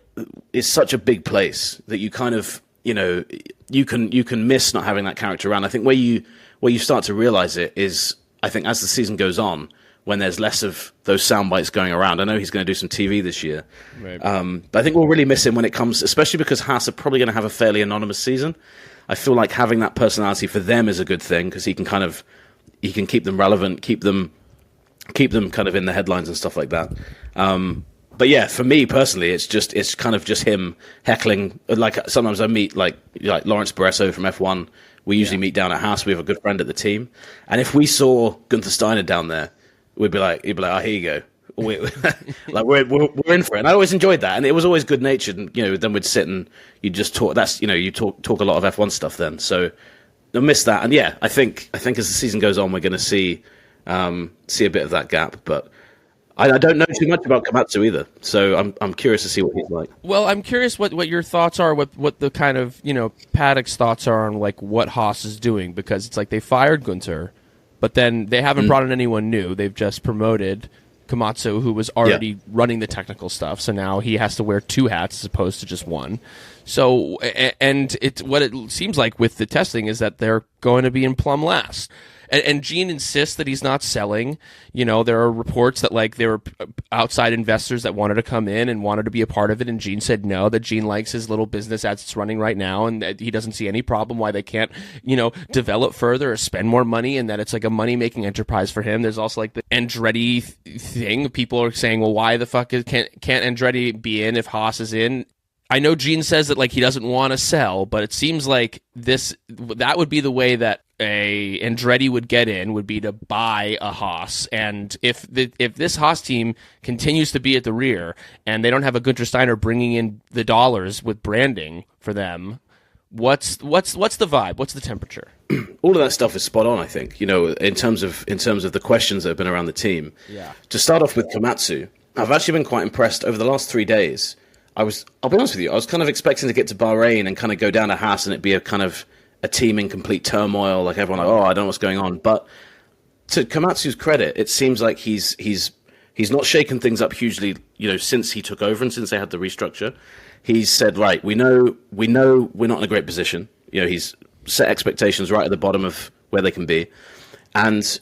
Speaker 2: is such a big place that you kind of, you can miss not having that character around. I think where where you start to realize it is, I think, as the season goes on, when there's less of those sound bites going around. I know he's going to do some TV this year. Right. But I think we'll really miss him when it comes, especially because Haas are probably going to have a fairly anonymous season. I feel like having that personality for them is a good thing because he can keep them relevant, keep them kind of in the headlines and stuff like that. But yeah, for me personally, it's kind of just him heckling. Like sometimes I meet like Lawrence Barresso from F1. We usually meet down at Haas. We have a good friend at the team, and if we saw Guenther Steiner down there, he'd be like, oh, here you go. We're in for it. And I always enjoyed that, and it was always good natured. And then we'd sit and you just talk. You talk a lot of F1 stuff then. So I miss that. And yeah, I think as the season goes on, we're going to see a bit of that gap, but. I don't know too much about Komatsu either, so I'm curious to see what he's like.
Speaker 3: Well, I'm curious what your thoughts are, what the kind of Paddock's thoughts are on like what Haas is doing, because it's like they fired Guenther, but then they haven't brought in anyone new. They've just promoted Komatsu, who was already running the technical stuff, so now he has to wear two hats as opposed to just one. So, and what it seems like with the testing is that they're going to be in plumb last. And Gene insists that he's not selling. There are reports that like there were outside investors that wanted to come in and wanted to be a part of it, and Gene said no, that Gene likes his little business as it's running right now, and that he doesn't see any problem why they can't, develop further or spend more money, and that it's like a money-making enterprise for him. There's also like the Andretti thing. People are saying, well, why the fuck can't Andretti be in if Haas is in? I know Gene says that like he doesn't want to sell, but it seems like that would be the way that a Andretti would get in, would be to buy a Haas. And if this Haas team continues to be at the rear and they don't have a Guenther Steiner bringing in the dollars with branding for them, what's the vibe? What's the temperature?
Speaker 2: All of that stuff is spot on, I think. In terms of the questions that have been around the team. Yeah. To start off with Komatsu, I've actually been quite impressed over the last 3 days. I'll be honest with you, I was kind of expecting to get to Bahrain and kind of go down to Haas and it'd be a kind of a team in complete turmoil, like everyone I don't know what's going on. But to Komatsu's credit, it seems like he's not shaken things up hugely, since he took over and since they had the restructure. He's said, right, we know we're not in a great position. He's set expectations right at the bottom of where they can be. And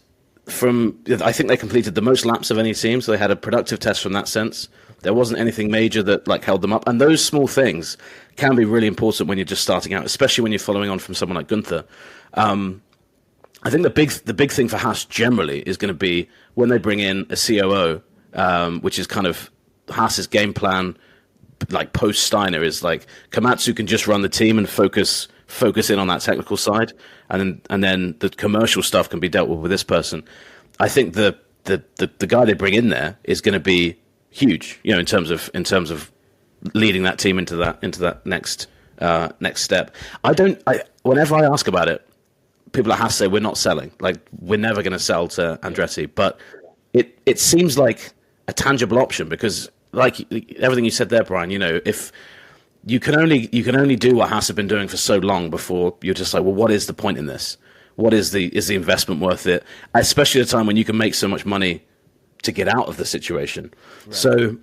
Speaker 2: I think they completed the most laps of any team, so they had a productive test from that sense. There wasn't anything major that like held them up, and those small things can be really important when you're just starting out, especially when you're following on from someone like Guenther. I think the big thing for Haas generally is going to be when they bring in a COO, which is kind of Haas's game plan, like post Steiner, is like Komatsu can just run the team and focus in on that technical side, and then the commercial stuff can be dealt with this person. I think the guy they bring in there is going to be huge, in terms of leading that team into that next step. Whenever I ask about it, people at Haas say we're not selling. Like we're never going to sell to Andretti, but it seems like a tangible option because, like everything you said there, Brian, if you can only do what Haas have been doing for so long before you're just like, well, what is the point in this? What is the investment worth it? Especially at a time when you can make so much money to get out of the situation. Right. So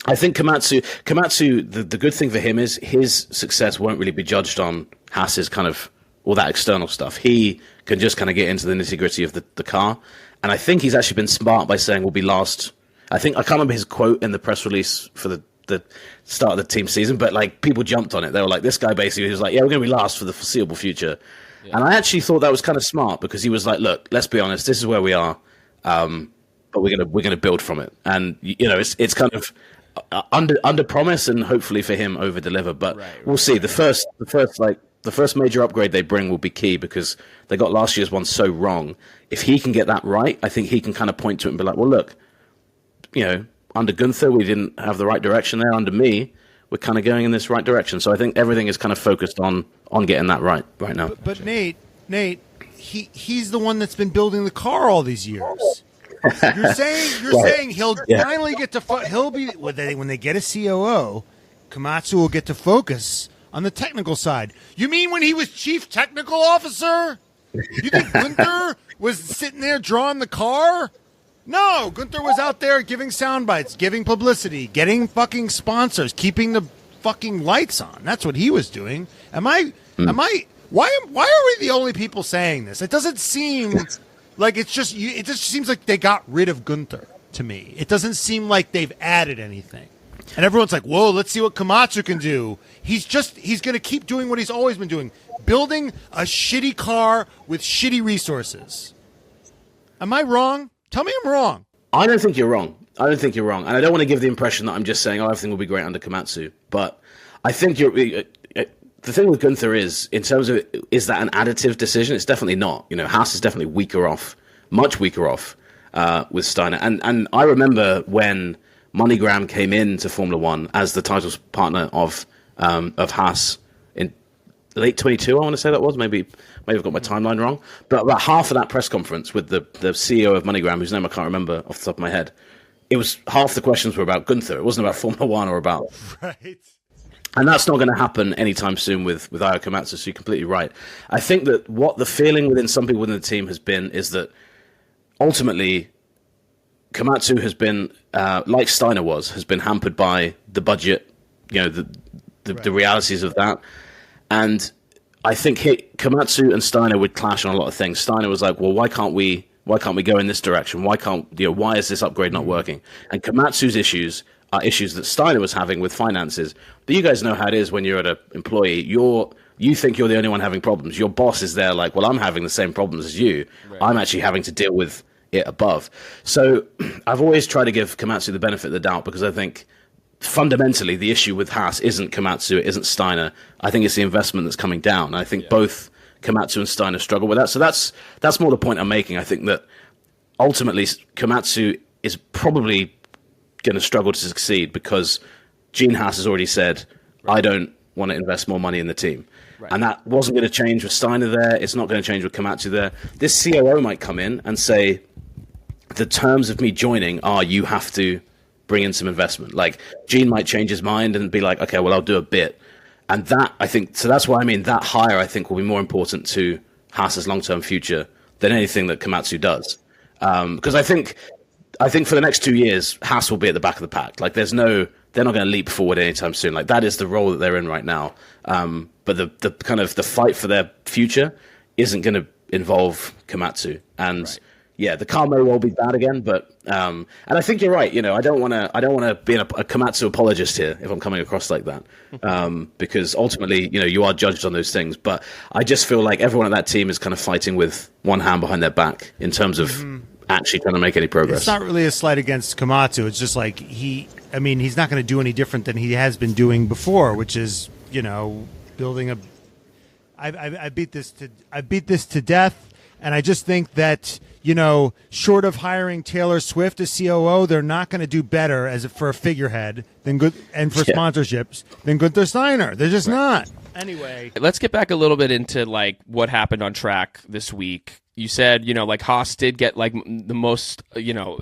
Speaker 2: I think Komatsu, the good thing for him is his success won't really be judged on Haas's kind of all that external stuff. He can just kind of get into the nitty gritty of the car. And I think he's actually been smart by saying we'll be last. I can't remember his quote in the press release for the start of the team season, but like people jumped on it. They were like, this guy basically was like, yeah, we're going to be last for the foreseeable future. Yeah. And I actually thought that was kind of smart because he was like, look, let's be honest, this is where we are. But we're gonna build from it, and it's kind of under promise and hopefully for him over deliver. But we'll see. The first major upgrade they bring will be key because they got last year's one so wrong. If he can get that right, I think he can kind of point to it and be like, well, look, under Guenther we didn't have the right direction there. Under me, we're kind of going in this right direction. So I think everything is kind of focused on getting that right now.
Speaker 1: But Nate, he's the one that's been building the car all these years. You're saying he'll finally get to he'll be when they get a COO, Komatsu will get to focus on the technical side. You mean when he was chief technical officer? You think Guenther was sitting there drawing the car? No, Guenther was out there giving sound bites, giving publicity, getting fucking sponsors, keeping the fucking lights on. That's what he was doing. Am I Why are we the only people saying this? It doesn't seem like it just seems like they got rid of Guenther to me. It doesn't seem like they've added anything. And everyone's like, whoa, let's see what Komatsu can do. He's going to keep doing what he's always been doing, building a shitty car with shitty resources. Am I wrong? Tell me I'm wrong.
Speaker 2: I don't think you're wrong. And I don't want to give the impression that I'm just saying, everything will be great under Komatsu. But I think the thing with Guenther is, in terms of, is that an additive decision? It's definitely not. Haas is definitely much weaker off with Steiner. And I remember when MoneyGram came into Formula One as the title partner of Haas in late 22, I want to say that was. Maybe I've got my timeline wrong. But about half of that press conference with the CEO of MoneyGram, whose name I can't remember off the top of my head, it was half the questions were about Guenther. It wasn't about Formula One or about...
Speaker 1: Right.
Speaker 2: And that's not going to happen anytime soon with Ayo Komatsu, so you're completely right. I think that what the feeling within some people within the team has been is that ultimately Komatsu has been, like Steiner has been hampered by the budget, the realities of that. And I think Komatsu and Steiner would clash on a lot of things. Steiner was like, well, why can't we go in this direction? Why is this upgrade not working? And Komatsu's issues are issues that Steiner was having with finances. But you guys know how it is when you're an employee. You think you're the only one having problems. Your boss is there like, well, I'm having the same problems as you. Right. I'm actually having to deal with it above. So I've always tried to give Komatsu the benefit of the doubt, because I think fundamentally the issue with Haas isn't Komatsu, it isn't Steiner. I think it's the investment that's coming down. And I think both Komatsu and Steiner struggle with that. So that's more the point I'm making. I think that ultimately Komatsu is probably going to struggle to succeed because Gene Haas has already said, I don't want to invest more money in the team. Right. And that wasn't going to change with Steiner there. It's not going to change with Komatsu there. This COO might come in and say, the terms of me joining are you have to bring in some investment. Like Gene might change his mind and be like, okay, well, I'll do a bit. And that, I think, so that's why I mean that hire, I think, will be more important to Haas's long-term future than anything that Komatsu does. Because I think for the next 2 years, Haas will be at the back of the pack. Like they're not going to leap forward anytime soon. Like that is the role that they're in right now. But the kind of the fight for their future isn't going to involve Komatsu. And yeah, the car may well be bad again, but and I think you're right. I don't want to be a Komatsu apologist here if I'm coming across like that, because ultimately, you are judged on those things. But I just feel like everyone at that team is kind of fighting with one hand behind their back in terms of actually trying to make any progress.
Speaker 1: It's not really a slight against Komatsu. It's just like he's not going to do any different than he has been doing before, which is building a. I beat this to death, and I just think that. Short of hiring Taylor Swift as COO, they're not going to do better for a figurehead and for sponsorships than Guenther Steiner. They're just not. Anyway,
Speaker 3: let's get back a little bit into like what happened on track this week. You said, like Haas did get like the most,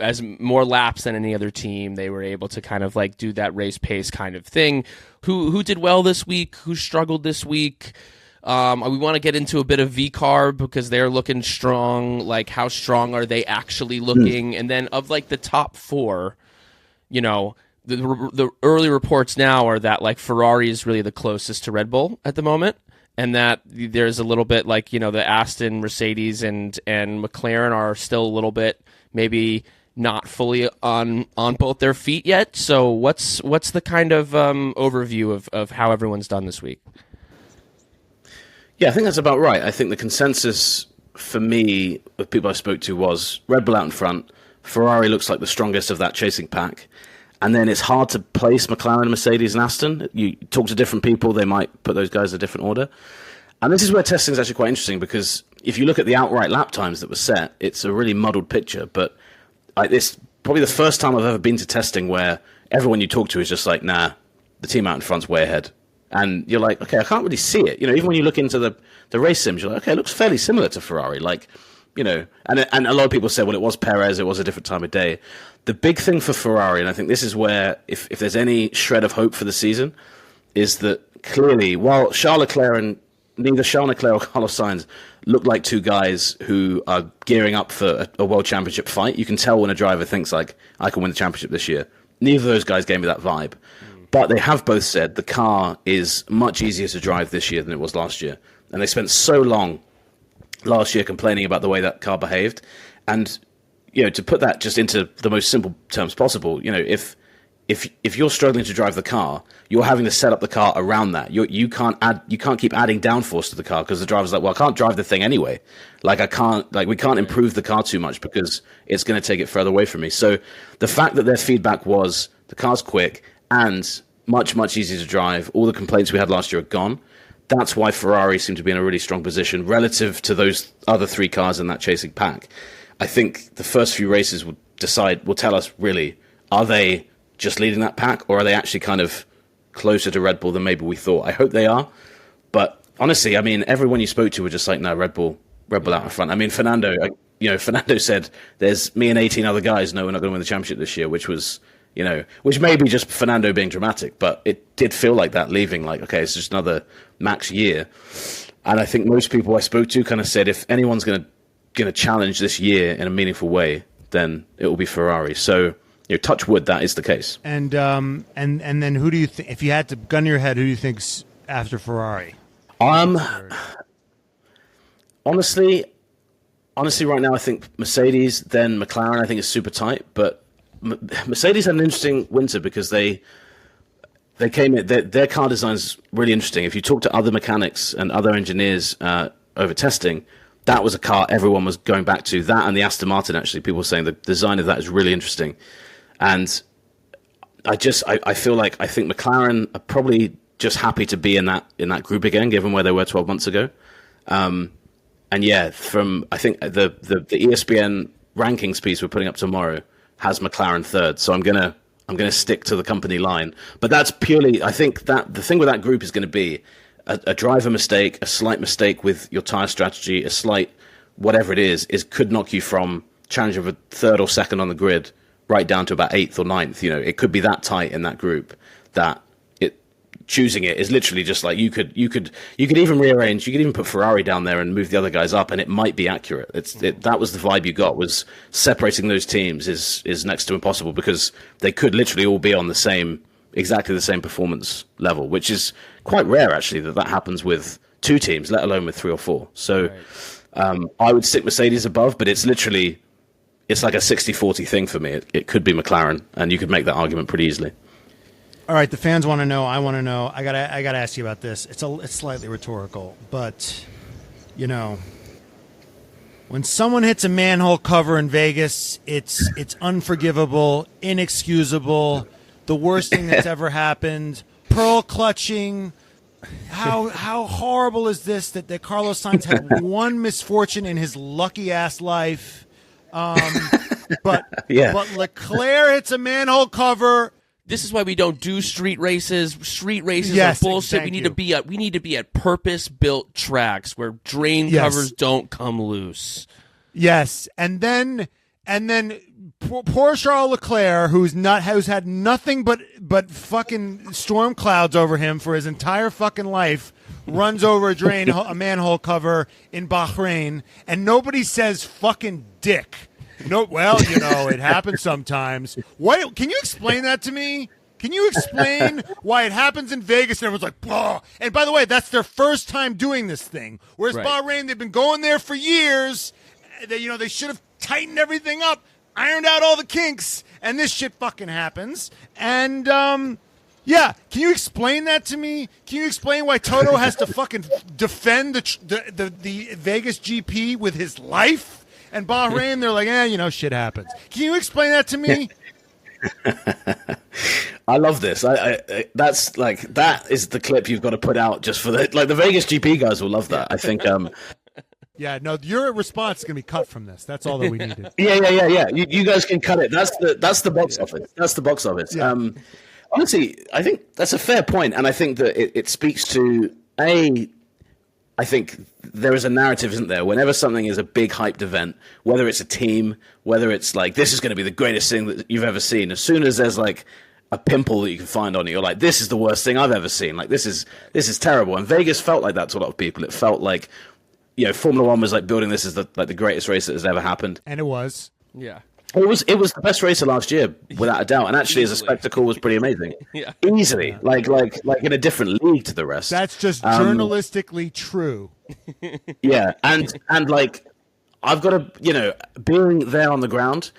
Speaker 3: as more laps than any other team. They were able to kind of like do that race pace kind of thing. Who did well this week? Who struggled this week? We want to get into a bit of VCARB because they're looking strong. Like, how strong are they actually looking? And then of like the top four, the early reports now are that like Ferrari is really the closest to Red Bull at the moment, and that there's a little bit like the Aston, Mercedes, and McLaren are still a little bit maybe not fully on both their feet yet. So what's the kind of overview of how everyone's done this week?
Speaker 2: Yeah, I think that's about right. I think the consensus for me, of people I spoke to, was Red Bull out in front. Ferrari looks like the strongest of that chasing pack. And then it's hard to place McLaren, Mercedes, and Aston. You talk to different people, they might put those guys in a different order. And this is where testing is actually quite interesting, because if you look at the outright lap times that were set, it's a really muddled picture. But it's probably the first time I've ever been to testing where everyone you talk to is just like, nah, the team out in front's way ahead. And you're like, okay, I can't really see it. Even when you look into the race sims, you're like, okay, it looks fairly similar to Ferrari. Like, and a lot of people say, well, it was Perez, it was a different time of day. The big thing for Ferrari, and I think this is where, if there's any shred of hope for the season, is that clearly, while neither Charles Leclerc or Carlos Sainz look like two guys who are gearing up for a world championship fight, you can tell when a driver thinks like, I can win the championship this year. Neither of those guys gave me that vibe. But they have both said the car is much easier to drive this year than it was last year. And they spent so long last year complaining about the way that car behaved. And, to put that just into the most simple terms possible, if you're struggling to drive the car, you're having to set up the car around that. You can't keep adding downforce to the car because the driver's like, well, I can't drive the thing anyway. We can't improve the car too much because it's going to take it further away from me. So the fact that their feedback was the car's quick and much, much easier to drive, all the complaints we had last year are gone. That's why Ferrari seemed to be in a really strong position relative to those other 3 cars in that chasing pack. I think the first few races will tell us really, are they just leading that pack, or are they actually kind of closer to Red Bull than maybe we thought? I hope they are. But honestly, everyone you spoke to were just like, no, Red Bull out in front. Fernando said, there's me and 18 other guys. No, we're not going to win the championship this year, which was, which may be just Fernando being dramatic, but it did feel like that, leaving like, okay, it's just another Max year. And I think most people I spoke to kind of said, if anyone's going to challenge this year in a meaningful way, then it will be Ferrari. So, touch wood, that is the case.
Speaker 1: And then who do you think, if you had to gun to your head, who do you think's after Ferrari?
Speaker 2: Honestly, right now I think Mercedes, then McLaren I think is super tight, but Mercedes had an interesting winter because they came in, their car design's really interesting. If you talk to other mechanics and other engineers over testing, that was a car everyone was going back to. That and the Aston Martin, actually, people were saying the design of that is really interesting. And I feel like I think McLaren are probably just happy to be in that group again, given where they were 12 months ago. And yeah, from I think the ESPN rankings piece we're putting up tomorrow has McLaren third. So I'm gonna stick to the company line. But that's purely, I think that the thing with that group is going to be a driver mistake, a slight mistake with your tire strategy, a slight whatever it is could knock you from challenge of a third or second on the grid right down to about 8th or 9th. It could be that tight in that group that choosing it is literally just like you could even rearrange. You could even put Ferrari down there and move the other guys up, and it might be accurate. That was the vibe you got, was separating those teams is next to impossible because they could literally all be on exactly the same performance level, which is quite rare actually that happens with 2 teams, let alone with 3 or 4. So I would stick Mercedes above, but it's like a 60-40 thing for me. It could be McLaren, and you could make that argument pretty easily.
Speaker 1: All right, the fans want to know. I want to know. I gotta ask you about this. It's slightly rhetorical, but when someone hits a manhole cover in Vegas, it's unforgivable, inexcusable, the worst thing that's ever happened. Pearl clutching. How horrible is this that Carlos Sainz had one misfortune in his lucky ass life, but Leclerc hits a manhole cover.
Speaker 3: This is why we don't do street races. Street races are bullshit. We need to be at purpose-built tracks where drain covers don't come loose.
Speaker 1: Yes, and then poor Charles Leclerc, who's had nothing but fucking storm clouds over him for his entire fucking life, runs over a manhole cover in Bahrain, and nobody says fucking dick. No, well, it happens sometimes. What? Can you explain that to me? Can you explain why it happens in Vegas and everyone's like, "Bah." And by the way, that's their first time doing this thing. Whereas Bahrain, they've been going there for years. They should have tightened everything up, ironed out all the kinks, and this shit fucking happens. And can you explain that to me? Can you explain why Toto has to fucking defend the Vegas GP with his life? And Bahrain, they're like, shit happens. Can you explain that to me?
Speaker 2: I love this. That is the clip you've got to put out just for the Vegas GP guys will love that. I think.
Speaker 1: Yeah, no, your response is gonna be cut from this. That's all that we needed.
Speaker 2: Yeah. You guys can cut it. That's the box office. That's the box office. Yeah. Honestly, I think that's a fair point, and I think that it speaks to I think there is a narrative, isn't there? Whenever something is a big hyped event, whether it's a team, whether it's like, this is going to be the greatest thing that you've ever seen, as soon as there's like a pimple that you can find on it, you're like, this is the worst thing I've ever seen. Like, this is terrible. And Vegas felt like that to a lot of people. It felt like, Formula One was like building this as the greatest race that has ever happened.
Speaker 1: And it was.
Speaker 3: Yeah.
Speaker 2: It was the best race of last year, without a doubt. And actually, as a spectacle, was pretty amazing. Easily, like in a different league to the rest.
Speaker 1: That's just journalistically true.
Speaker 2: Yeah, and like I've got to, being there on the ground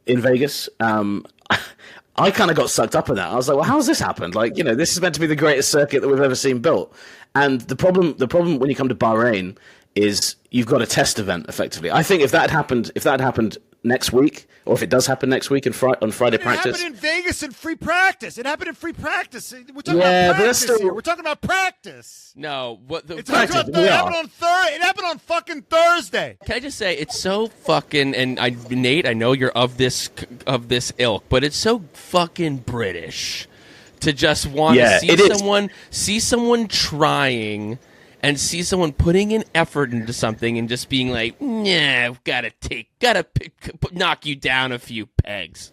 Speaker 2: in Vegas, I kind of got sucked up in that. I was like, well, how's this happened? Like, this is meant to be the greatest circuit that we've ever seen built. And the problem when you come to Bahrain is you've got a test event effectively. I think if that happened next week, or if it does happen next week on Friday practice.
Speaker 1: It happened in Vegas in free practice. We're talking about practice here. We're talking about practice.
Speaker 3: No,
Speaker 1: it happened on fucking Thursday.
Speaker 3: Can I just say it's so fucking Nate, I know you're of this ilk, but it's so fucking British to just want to see someone trying. And see someone putting in effort into something and just being like, nah, gotta knock you down a few pegs.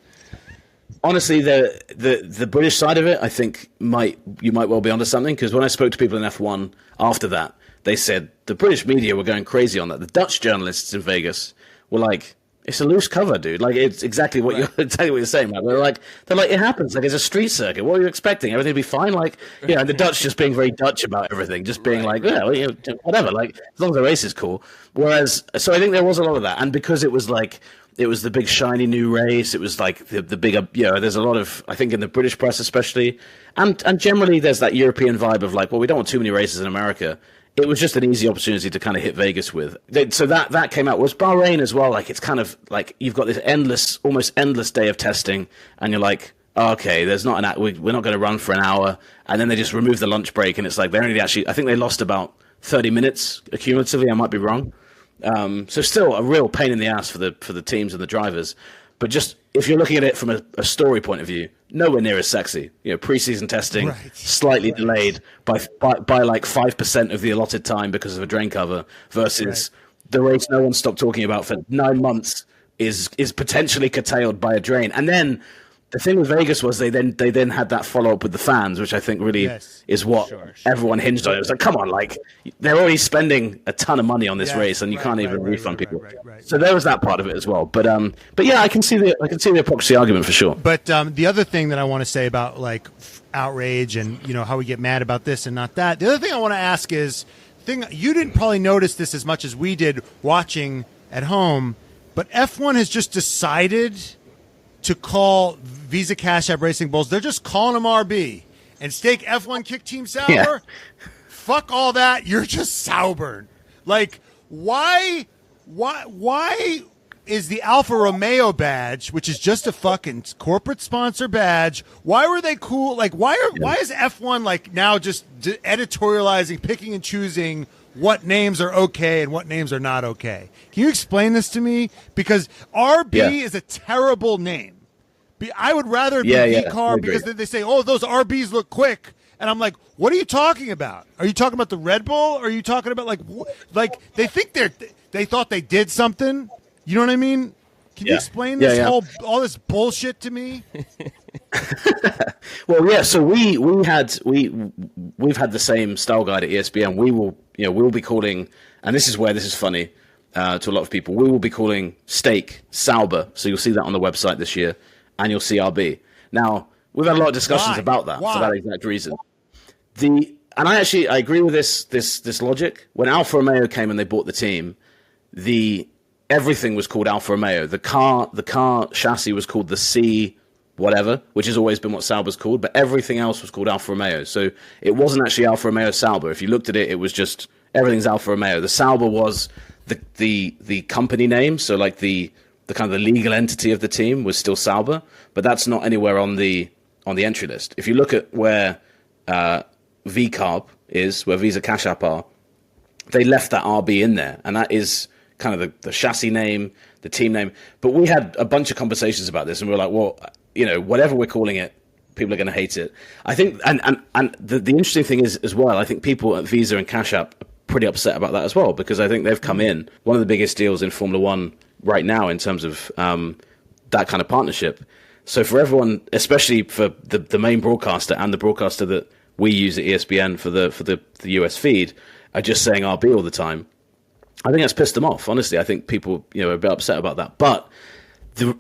Speaker 2: Honestly, the British side of it, I think you might well be onto something, because when I spoke to people in F1 after that, they said the British media were going crazy on that. The Dutch journalists in Vegas were like, it's a loose cover, dude. Like, it's exactly what you're saying, man. They're like, it happens. Like, it's a street circuit. What are you expecting? Everything to be fine? Like, and the Dutch just being very Dutch about everything, just being like, whatever. Like, as long as the race is cool. Whereas, so I think there was a lot of that, and because it was the big shiny new race. It was like the bigger, there's a lot of, I think in the British press especially, and generally there's that European vibe of like, well, we don't want too many races in America. It was just an easy opportunity to kind of hit Vegas with. So that came out. Was Bahrain as well? Like, it's kind of like you've got this almost endless day of testing, and you're like, oh, okay, there's not we're not going to run for an hour, and then they just remove the lunch break, and it's like I think they lost about 30 minutes cumulatively. I might be wrong. So still a real pain in the ass for the teams and the drivers. But just if you're looking at it from a story point of view, nowhere near as sexy. Preseason testing slightly delayed by like 5% of the allotted time because of a drain cover versus the race no one stopped talking about for 9 months is potentially curtailed by a drain. And then the thing with Vegas was they then had that follow up with the fans, which I think really is what everyone hinged on. It was like, come on, like they're already spending a ton of money on this race, and you can't even refund people. So there was that part of it as well. But yeah, I can see the hypocrisy argument for sure.
Speaker 1: But the other thing that I want to say about like outrage and how we get mad about this and not that. The other thing I want to ask is you didn't probably notice this as much as we did watching at home, but F1 has just decided to call Visa Cash App Racing Bulls. They're just calling them RB. And stake F1 Kick Team Sauber? Yeah. Fuck all that. You're just Sauber. Like, why is the Alfa Romeo badge, which is just a fucking corporate sponsor badge, why were they cool? Like, why is F1 like now just editorializing, picking and choosing what names are okay and what names are not okay? Can you explain this to me? Because RB is a terrible name. I would rather be V-Car because they say, oh, those RBs look quick. And I'm like, what are you talking about? Are you talking about the Red Bull? Or are you talking about like they think they thought they did something? You know what I mean? Can you explain this all this bullshit to me?
Speaker 2: Well, yeah. So we've had the same style guide at ESPN. We'll be calling, and this is where this is funny to a lot of people. We will be calling steak Sauber. So you'll see that on the website this year, and you'll see RB. Now we've had a lot of discussions about that for that exact reason. And I agree with this logic. When Alfa Romeo came and they bought the team, everything was called Alfa Romeo. The car chassis was called the C whatever, which has always been what Sauber's called, but everything else was called Alfa Romeo. So it wasn't actually Alfa Romeo Sauber. If you looked at it, it was just everything's Alfa Romeo. The Sauber was the company name, so like the kind of the legal entity of the team was still Sauber, but that's not anywhere on the entry list. If you look at where VCarb is, where Visa Cash App are, they left that RB in there, and that is kind of the chassis name, the team name. But we had a bunch of conversations about this, and we were like, well, whatever we're calling it, people are going to hate it. I think, and the interesting thing is as well, I think people at Visa and Cash App are pretty upset about that as well, because I think they've come in one of the biggest deals in Formula One right now in terms of that kind of partnership. So for everyone, especially for the main broadcaster and the broadcaster that we use at ESPN for the US feed, are just saying RB all the time. I think that's pissed them off. Honestly, I think people are a bit upset about that. But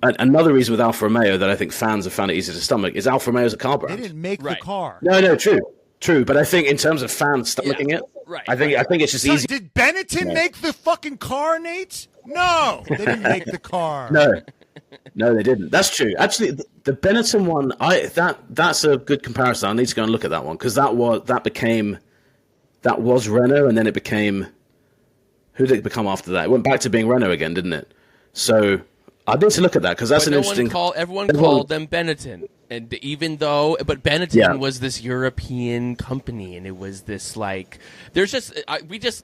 Speaker 2: another reason with Alfa Romeo that I think fans have found it easy to stomach is Alfa Romeo is a car brand.
Speaker 1: They didn't make the car.
Speaker 2: No, true. True, but I think in terms of fans stomaching it,
Speaker 3: right,
Speaker 2: I think it's just easy.
Speaker 1: Did Benetton make the fucking car, Nate? No, they didn't make the car.
Speaker 2: No, they didn't. That's true. Actually, the Benetton one, that's a good comparison. I need to go and look at that one because that was Renault, and then it became, who did it become after that? It went back to being Renault again, didn't it? So I need to look at that because that's interesting.
Speaker 3: Everyone called them Benetton, and but Benetton was this European company, and it was this like because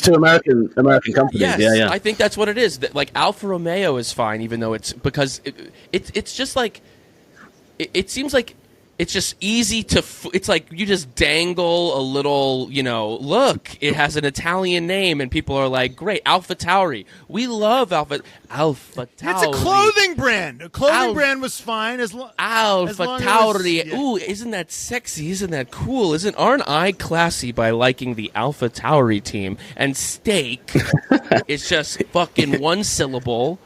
Speaker 2: to American companies.
Speaker 3: Yes,
Speaker 2: yeah.
Speaker 3: I think that's what it is. Like Alfa Romeo is fine, even though it's because it's just like it seems like. It's just easy to. It's like you just dangle a little. Look, it has an Italian name, and people are like, "Great, Alpha Tauri. We love Alpha Tauri."
Speaker 1: It's a clothing brand. A clothing brand was fine as long.
Speaker 3: Alpha Tauri. Ooh, isn't that sexy? Isn't that cool? Aren't I classy by liking the Alpha Tauri team? And steak is just fucking one syllable,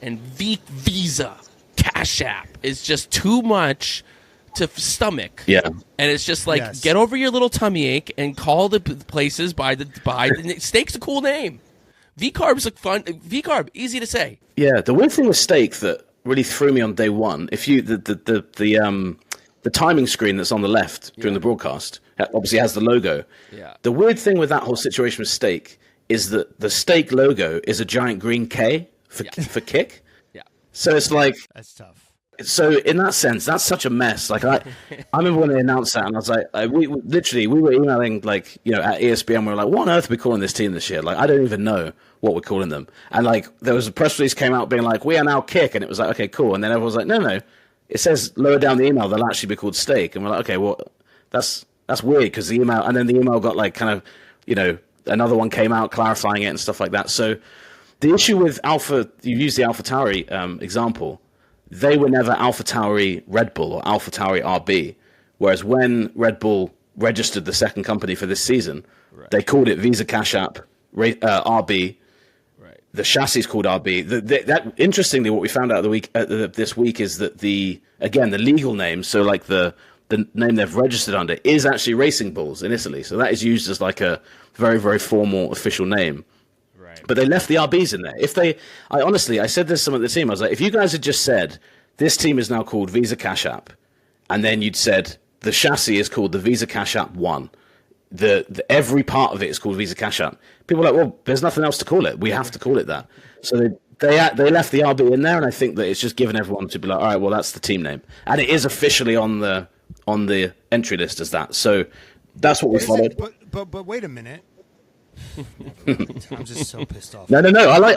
Speaker 3: and Visa Cash App is just too much to stomach.
Speaker 2: Yeah.
Speaker 3: And it's just like, get over your little tummy ache and call the places by the steak's a cool name. V-carb's like fun. V-carb, easy to say.
Speaker 2: Yeah. The weird thing with steak that really threw me on day one, if you the timing screen that's on the left during the broadcast obviously has the logo.
Speaker 3: Yeah.
Speaker 2: The weird thing with that whole situation with steak is that the steak logo is a giant green K for kick.
Speaker 3: Yeah.
Speaker 2: So it's like,
Speaker 1: that's tough.
Speaker 2: So in that sense, that's such a mess. Like I remember when they announced that, and I was like, we were emailing at ESPN. We were like, what on earth are we calling this team this year? Like, I don't even know what we're calling them. And like, there was a press release came out being like, we are now Kick, and it was like, okay, cool. And then everyone was like, no, it says lower down the email they'll actually be called Steak, and we're like, okay, well, that's weird because the email, and then the email got like kind of, another one came out clarifying it and stuff like that. So the issue with Alpha, you use the Alpha Tauri example. They were never Alpha Tauri Red Bull or Alpha Tauri RB, whereas when Red Bull registered the second company for this season, they called it Visa Cash App RB. Right. The chassis is called RB. That interestingly, what we found out this week is that the legal name, so like the name they've registered under, is actually Racing Bulls in Italy. So that is used as like a very, very formal official name. But they left the RBs in there. I said this to some of the team. I was like, if you guys had just said, this team is now called Visa Cash App, and then you'd said, the chassis is called the Visa Cash App 1, every part of it is called Visa Cash App. People are like, well, there's nothing else to call it. We have to call it that. So they left the RB in there, and I think that it's just given everyone to be like, all right, well, that's the team name. And it is officially on the entry list as that. So that's what we followed.
Speaker 1: But wait a minute. I'm just so pissed off.
Speaker 2: No.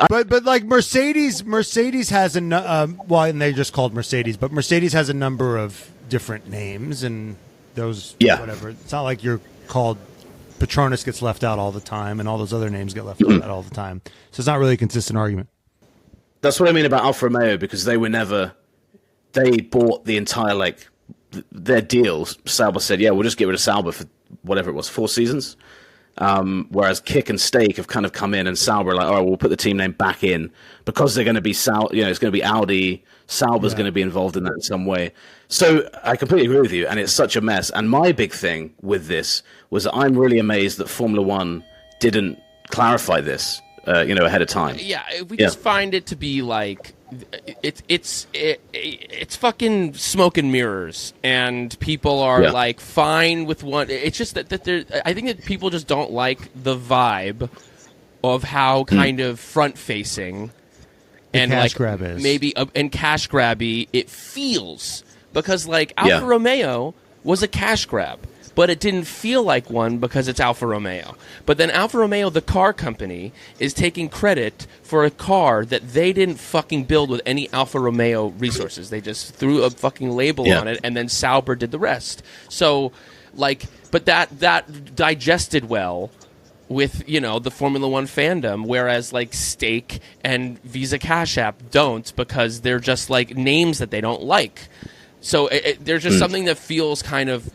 Speaker 1: But like Mercedes has and they're just called Mercedes, but Mercedes has a number of different names and those whatever. It's not like you're called Petronas gets left out all the time, and all those other names get left out all the time. So it's not really a consistent argument.
Speaker 2: That's what I mean about Alfa Romeo, because they bought the entire their deals. Sauber said, yeah, we'll just get rid of Sauber for whatever it was, 4 seasons. Whereas Kick and Steak have kind of come in, and Sauber are like, all right, we'll put the team name back in because they're going to be it's going to be Audi. Sauber's going to be involved in that in some way. So I completely agree with you, and it's such a mess. And my big thing with this was that I'm really amazed that Formula One didn't clarify this, ahead of time.
Speaker 3: Yeah, we just find it to be like it's fucking smoke and mirrors, and people are like fine with one. It's just that I think that people just don't like the vibe of how kind of front facing and
Speaker 1: cash
Speaker 3: like
Speaker 1: grab is.
Speaker 3: Maybe and cash grabby it feels, because like Alfa Romeo was a cash grab, but it didn't feel like one because it's Alfa Romeo. But then Alfa Romeo, the car company, is taking credit for a car that they didn't fucking build with any Alfa Romeo resources. They just threw a fucking label on it, and then Sauber did the rest. So, but that digested well with, the Formula One fandom, whereas like Steak and Visa Cash App don't, because they're just like names that they don't like. So there's just something that feels kind of,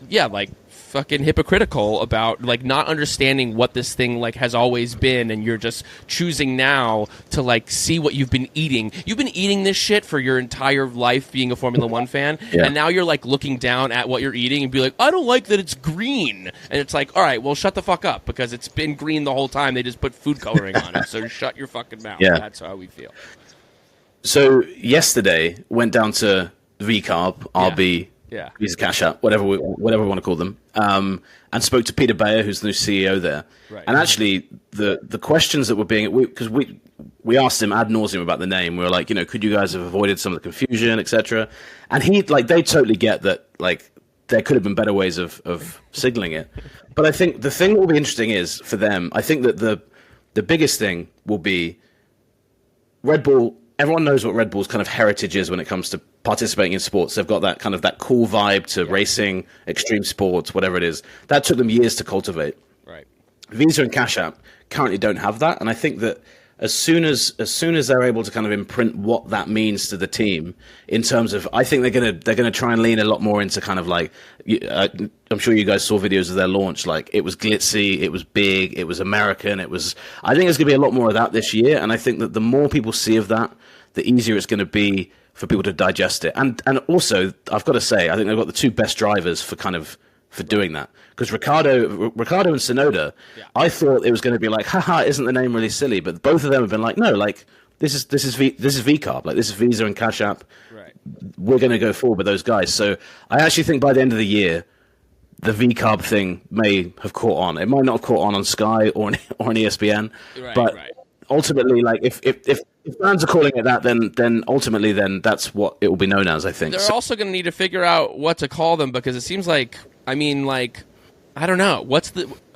Speaker 3: fucking hypocritical about like not understanding what this thing like has always been, and you're just choosing now to like see what you've been eating. You've been eating this shit for your entire life being a Formula One fan, and now you're like looking down at what you're eating and be like, I don't like that it's green. And it's like, all right, well, shut the fuck up, because it's been green the whole time. They just put food coloring on it, so shut your fucking mouth.
Speaker 2: Yeah.
Speaker 3: That's how we feel.
Speaker 2: So yesterday went down to VCarb, RB, Visa Cash App, whatever we want to call them, and spoke to Peter Bayer, who's the new CEO there. Right. And actually, the questions that were being, because we asked him ad nauseum about the name. We were like, could you guys have avoided some of the confusion, etc. And they totally get that, like, there could have been better ways of signaling it. But I think the thing that will be interesting is for them, I think that the biggest thing will be Red Bull. Everyone knows what Red Bull's kind of heritage is when it comes to participating in sports. They've got that kind of that cool vibe to racing, extreme sports, whatever it is. That took them years to cultivate. Right. Visa and Cash App currently don't have that, and I think that as soon as they're able to kind of imprint what that means to the team in terms of, I think they're gonna try and lean a lot more into kind of like, I'm sure you guys saw videos of their launch. Like, it was glitzy, it was big, it was American, I think there's gonna be a lot more of that this year, and I think that the more people see of that, the easier it's gonna be for people to digest it. And also, I've got to say, I think they've got the two best drivers for doing that. Because Ricardo and Tsunoda, I thought it was going to be like, haha, isn't the name really silly? But both of them have been like, no, like this is VCarb, like this is Visa and Cash App. Right. We're going to go forward with those guys. So I actually think by the end of the year, the VCarb thing may have caught on. It might not have caught on Sky or on ESPN, but ultimately, like if fans are calling it that, then ultimately that's what it will be known as, I think.
Speaker 3: They're also going to need to figure out what to call them, because it seems like, I don't know.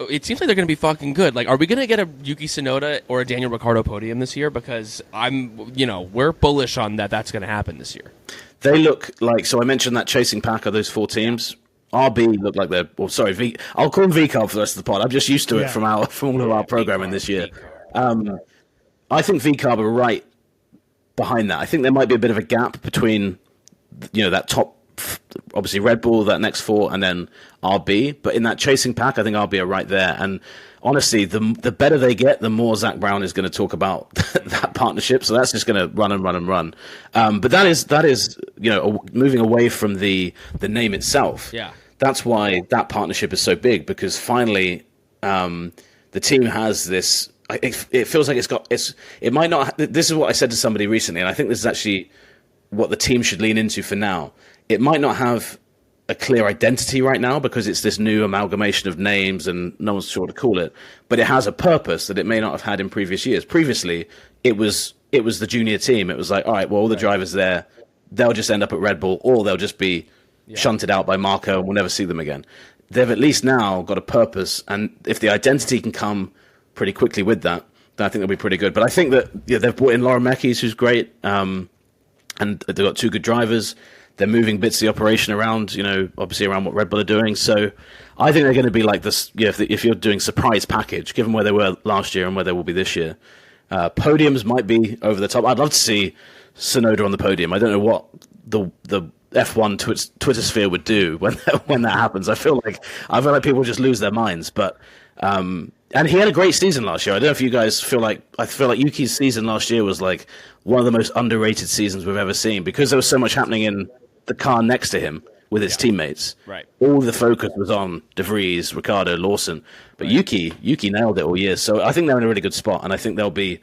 Speaker 3: It seems like they're going to be fucking good. Like, are we going to get a Yuki Tsunoda or a Daniel Ricciardo podium this year? Because we're bullish on that. That's going to happen this year.
Speaker 2: They look like, so I mentioned that chasing pack of those four teams. RB look like I'll call them VCarb for the rest of the pod. I'm just used to it from all of our programming this year. I think VCarb are right behind that. I think there might be a bit of a gap between, that top, obviously Red Bull, that next four, and then RB. But in that chasing pack, I think RB are right there. And honestly, the better they get, the more Zach Brown is going to talk about that partnership. So that's just going to run and run and run. But that is moving away from the name itself. Yeah, that's why that partnership is so big, because finally the team has this. It feels like it might not. This is what I said to somebody recently, and I think this is actually what the team should lean into for now. It might not have a clear identity right now because it's this new amalgamation of names and no one's sure what to call it, but it has a purpose that it may not have had in previous years. Previously, it was the junior team. It was like, all right, well, all the drivers there, they'll just end up at Red Bull, or they'll just be shunted out by Marco and we'll never see them again. They've at least now got a purpose, and if the identity can come pretty quickly with that, then I think they'll be pretty good. But I think that they've brought in Laura Mekis, who's great, and they've got two good drivers. They're moving bits of the operation around, obviously around what Red Bull are doing. So I think they're going to be like this, if you're doing surprise package, given where they were last year and where they will be this year. Podiums might be over the top. I'd love to see Tsunoda on the podium. I don't know what the F1 Twitter sphere would do when that happens. I feel like people just lose their minds. But and he had a great season last year. I don't know if you guys feel like Yuki's season last year was like one of the most underrated seasons we've ever seen, because there was so much happening in the car next to him with his teammates. Right. All the focus was on De Vries, Ricciardo, Lawson, but Yuki nailed it all year. So I think they're in a really good spot, and I think they'll be.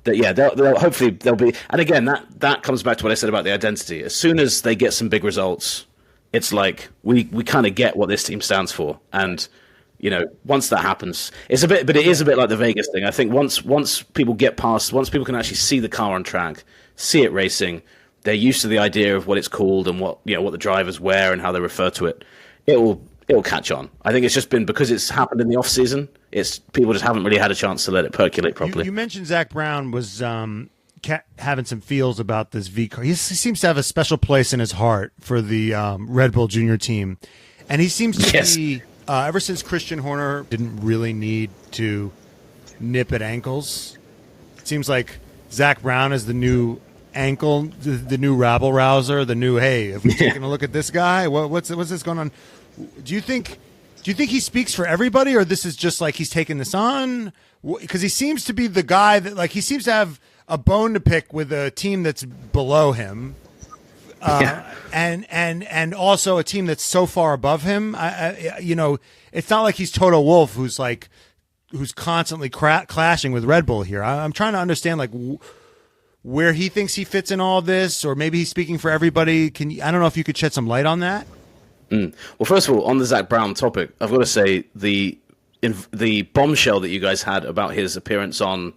Speaker 2: They'll hopefully they'll be. And again, that comes back to what I said about the identity. As soon as they get some big results, it's like we kind of get what this team stands for, and once that happens, it is a bit like the Vegas thing. I think once people get past, once people can actually see the car on track, see it racing, they're used to the idea of what it's called and what the drivers wear and how they refer to it. It'll catch on. I think it's just been because it's happened in the off season. It's people just haven't really had a chance to let it percolate properly.
Speaker 1: You mentioned Zach Brown was having some feels about this V car. He seems to have a special place in his heart for the Red Bull Junior team, and he seems to be. Ever since Christian Horner didn't really need to nip at ankles, it seems like Zach Brown is the new ankle, the new rabble rouser, the new, hey, have we taken a look at this guy? What's this going on? Do you think Do you think he speaks for everybody, or this is just like he's taking this on? Because he seems to be the guy that, like, he seems to have a bone to pick with a team that's below him, and also a team that's so far above him. It's not like he's Toto Wolff, who's constantly clashing with Red Bull here. I'm trying to understand, like, where he thinks he fits in all this, or maybe he's speaking for everybody. I don't know if you could shed some light on that.
Speaker 2: Well, first of all, on the Zach Brown topic, I've got to say the bombshell that you guys had about his appearance on,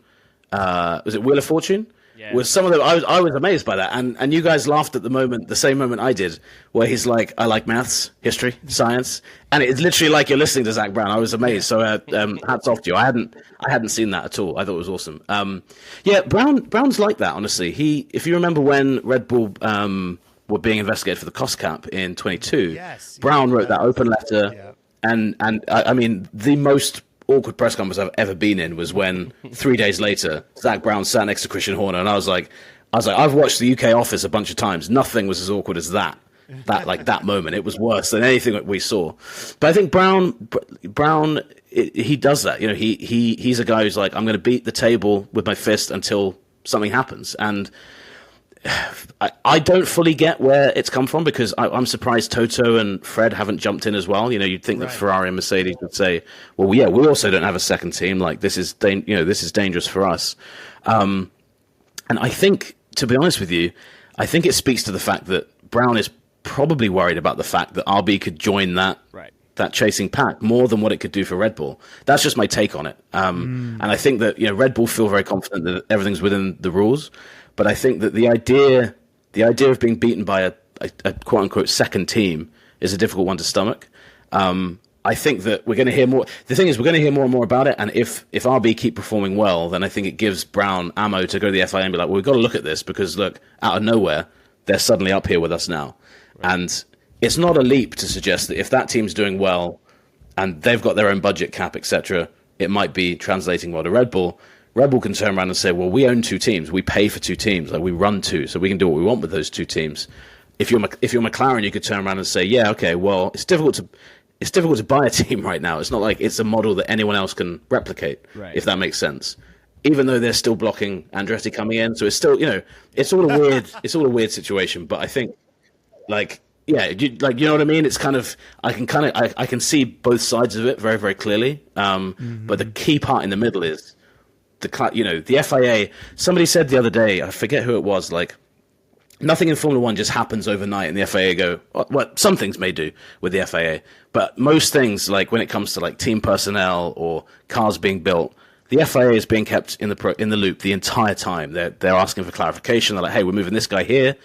Speaker 2: was it Wheel of Fortune? Yeah. Was some of them, I was amazed by that, and you guys laughed at the same moment I did, where he's like, I like maths, history, science, and it's literally like you're listening to Zach Brown. I was amazed. So hats off to you. I hadn't seen that at all. I thought it was awesome. Brown's like that, honestly. If you remember when Red Bull were being investigated for the cost cap in 22, Brown wrote that open letter, and I mean, the most awkward press conference I've ever been in was when 3 days later Zach Brown sat next to Christian Horner, and I was like, I've watched the UK Office a bunch of times. Nothing was as awkward as that moment. It was worse than anything that we saw. But I think Brown, he does that. You know, he's a guy who's like, I'm going to beat the table with my fist until something happens. And I don't fully get where it's come from, because I'm surprised Toto and Fred haven't jumped in as well. You know, you'd think that Ferrari and Mercedes would say, well, yeah, we also don't have a second team. Like, this is dangerous for us. And I think, to be honest with you, I think it speaks to the fact that Brown is probably worried about the fact that RB could join that chasing pack more than what it could do for Red Bull. That's just my take on it. And I think that, you know, Red Bull feel very confident that everything's within the rules. But I think that the idea of being beaten by a quote unquote second team is a difficult one to stomach. I think that we're going to hear more. The thing is, we're going to hear more and more about it. And if RB keep performing well, then I think it gives Brown ammo to go to the FIA and be like, well, we've got to look at this, because look, out of nowhere, they're suddenly up here with us now. Right. And it's not a leap to suggest that if that team's doing well and they've got their own budget cap, etc., it might be translating well to Red Bull. Red Bull can turn around and say, well, we own two teams. We pay for two teams. Like, we run two, so we can do what we want with those two teams. If you're McLaren, you could turn around and say, yeah, okay, well, it's difficult to buy a team right now. It's not like it's a model that anyone else can replicate, if that makes sense. Even though they're still blocking Andretti coming in, so it's still, you know, it's all a weird situation. But I think, like, yeah, you know what I mean? It's kind of, I can see both sides of it very, very clearly. But the key part in the middle is, the FIA, somebody said the other day, I forget who it was, like, nothing in Formula One just happens overnight, and the FIA go, well, some things may do with the FIA, but most things, like when it comes to like team personnel or cars being built, the FIA is being kept in the loop the entire time. They're asking for clarification. They're like, hey, we're moving this guy here.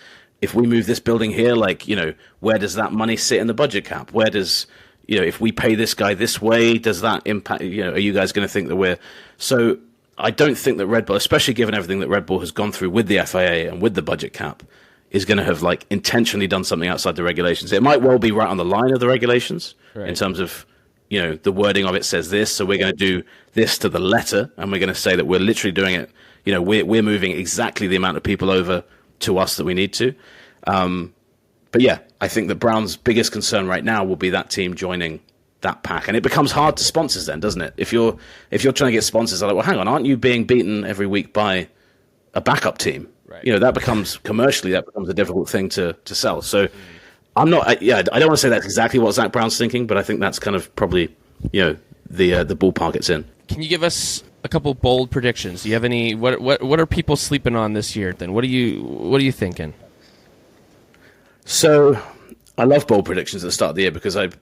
Speaker 2: If we move this building here, like, you know, where does that money sit in the budget cap? Where does, you know, if we pay this guy this way, does that impact, you know, are you guys going to think that we're, so I don't think that Red Bull, especially given everything that Red Bull has gone through with the FIA and with the budget cap, is going to have like intentionally done something outside the regulations. It might well be right on the line of the regulations in terms of, you know, the wording of it says this, so we're going to do this to the letter, and we're going to say that we're literally doing it. You know, we're moving exactly the amount of people over to us that we need to. But yeah, I think that Brown's biggest concern right now will be that team joining that pack, and it becomes hard to sponsors then, doesn't it? If you're trying to get sponsors, they're like, well, hang on, aren't you being beaten every week by a backup team? Right. You know, that becomes commercially a difficult thing to sell. So I'm not, I don't want to say that's exactly what Zach Brown's thinking, but I think that's kind of probably, you know, the ballpark it's in.
Speaker 3: Can you give us a couple bold predictions? Do you have any? What are people sleeping on this year? Then what are you thinking?
Speaker 2: So I love bold predictions at the start of the year, because I'm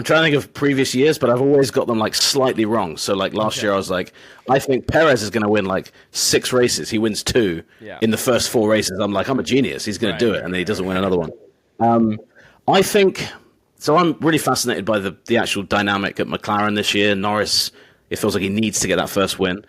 Speaker 2: trying to think of previous years, but I've always got them like slightly wrong. So like last year I was like, I think Perez is going to win like 6 races. He wins 2 in the first 4 races. I'm like, I'm a genius. He's going to do it. And then he doesn't win another one. I think, so I'm really fascinated by the actual dynamic at McLaren this year. Norris, it feels like he needs to get that first win.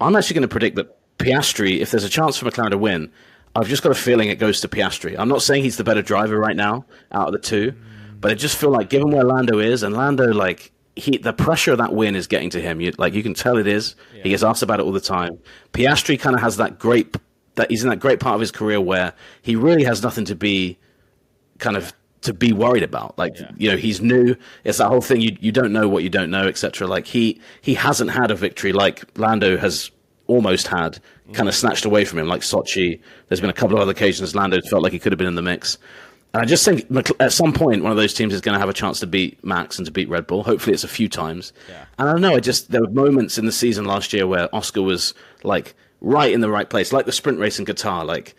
Speaker 2: I'm actually going to predict that Piastri, if there's a chance for McLaren to win, I've just got a feeling it goes to Piastri. I'm not saying he's the better driver right now out of the 2. But I just feel like, given where Lando is, and Lando, like, the pressure of that win is getting to him. You can tell it is. Yeah. He gets asked about it all the time. Piastri kind of has he's in that great part of his career where he really has nothing to be kind of to be worried about. Like, he's new. It's that whole thing. You don't know what you don't know, etc. Like he hasn't had a victory like Lando has almost had, kind of snatched away from him, like Sochi. There's been a couple of other occasions Lando felt like he could have been in the mix. And I just think at some point one of those teams is going to have a chance to beat Max and to beat Red Bull. Hopefully it's a few times. Yeah. And I don't know, there were moments in the season last year where Oscar was like right in the right place, like the sprint race in Qatar. Like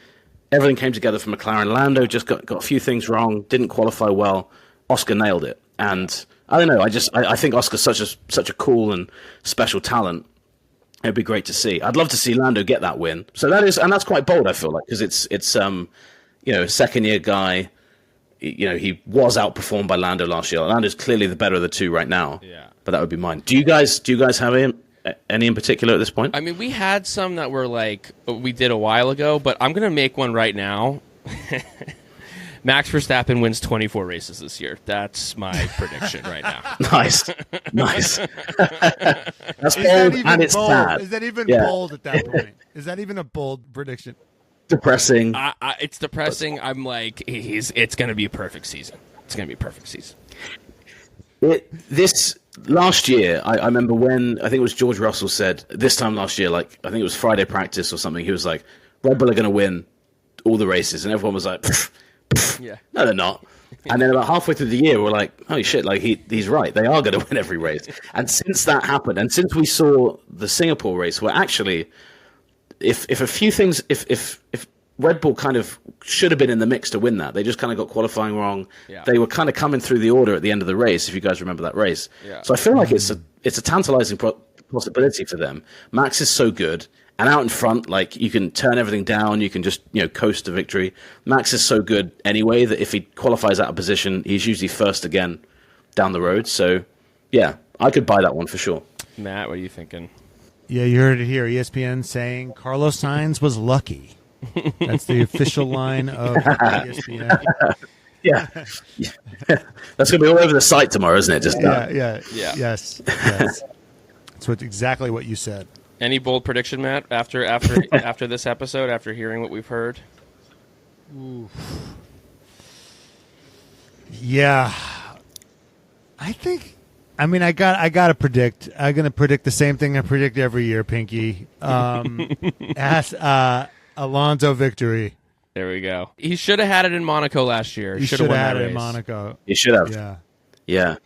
Speaker 2: everything came together for McLaren. Lando just got a few things wrong, didn't qualify well. Oscar nailed it. And I don't know, I think Oscar's such a cool and special talent. It'd be great to see. I'd love to see Lando get that win. So that's quite bold, I feel like, because it's a second-year guy. He was outperformed by Lando last year. Lando's clearly the better of the two right now. Yeah. But that would be mine. Do you guys have any in particular at this point?
Speaker 3: I mean, we had some that were like we did a while ago, but I'm going to make one right now. Max Verstappen wins 24 races this year. That's my prediction right now.
Speaker 2: Nice. That's bold, and it's
Speaker 1: bold?
Speaker 2: sad.
Speaker 1: Is that even bold at that point? Is that even a bold prediction?
Speaker 2: Depressing.
Speaker 3: It's depressing. I'm like, it's going to be a perfect season. It's going to be a perfect season.
Speaker 2: This last year, I remember when, I think it was George Russell said, this time last year, like, I think it was Friday practice or something, he was like, Red Bull are going to win all the races. And everyone was like, no, they're not. And then about halfway through the year, we're like, holy shit, like he's right. They are going to win every race. And since that happened, and since we saw the Singapore race, where actually, if a few things, if Red Bull kind of should have been in the mix to win that, they just kind of got qualifying wrong. Yeah. They were kind of coming through the order at the end of the race, if you guys remember that race. Yeah. So I feel like it's a tantalizing possibility for them. Max is so good. And out in front, like, you can turn everything down. You can just, coast to victory. Max is so good anyway that if he qualifies out of position, he's usually first again down the road. So, yeah, I could buy that one for sure.
Speaker 3: Matt, what are you thinking?
Speaker 1: Yeah, you heard it here. ESPN saying Carlos Sainz was lucky. That's the official line of ESPN.
Speaker 2: Yeah. That's going to be all over the site tomorrow, isn't it? Just
Speaker 1: yeah. Yes. That's exactly what you said.
Speaker 3: Any bold prediction, Matt, after this episode, after hearing what we've heard?
Speaker 1: Ooh. Yeah. I got to predict. I'm going to predict the same thing I predict every year, Pinky. Alonso victory.
Speaker 3: There we go. He should have had it in Monaco last year.
Speaker 1: He should have had it in Monaco.
Speaker 2: He should have. Yeah.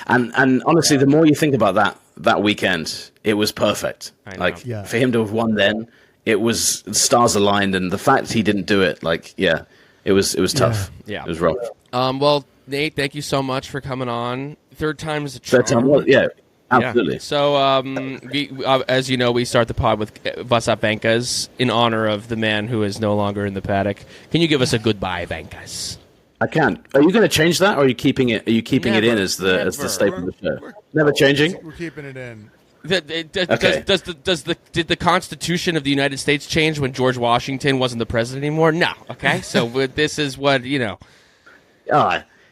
Speaker 2: And honestly, the more you think about that weekend, it was perfect. For him to have won then, it was stars aligned, and the fact he didn't do it, it was tough. Yeah. It was rough.
Speaker 3: Well, Nate, thank you so much for coming on. Third time is a charm.
Speaker 2: Absolutely.
Speaker 3: Yeah. So, as you know, we start the pod with What's Up, Venkas, in honor of the man who is no longer in the paddock. Can you give us a goodbye, Venkas?
Speaker 2: I can. Are you going to change that, or are you keeping it? Are you keeping it in as the staple of the show? Never changing.
Speaker 1: We're keeping it in.
Speaker 3: Did the Constitution of the United States change when George Washington wasn't the president anymore? No. Okay. So this is what you know.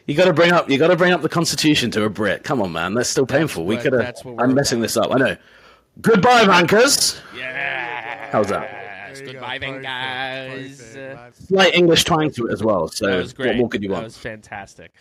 Speaker 2: You got to bring up the Constitution to a Brit. Come on, man. That's still painful. I'm messing this up. I know. Goodbye, Vankers.
Speaker 3: Yeah.
Speaker 2: How's that?
Speaker 3: Goodbye, Vankers.
Speaker 2: Slight English twang to it as well. So
Speaker 3: that was great.
Speaker 2: What more could you want?
Speaker 3: That was fantastic.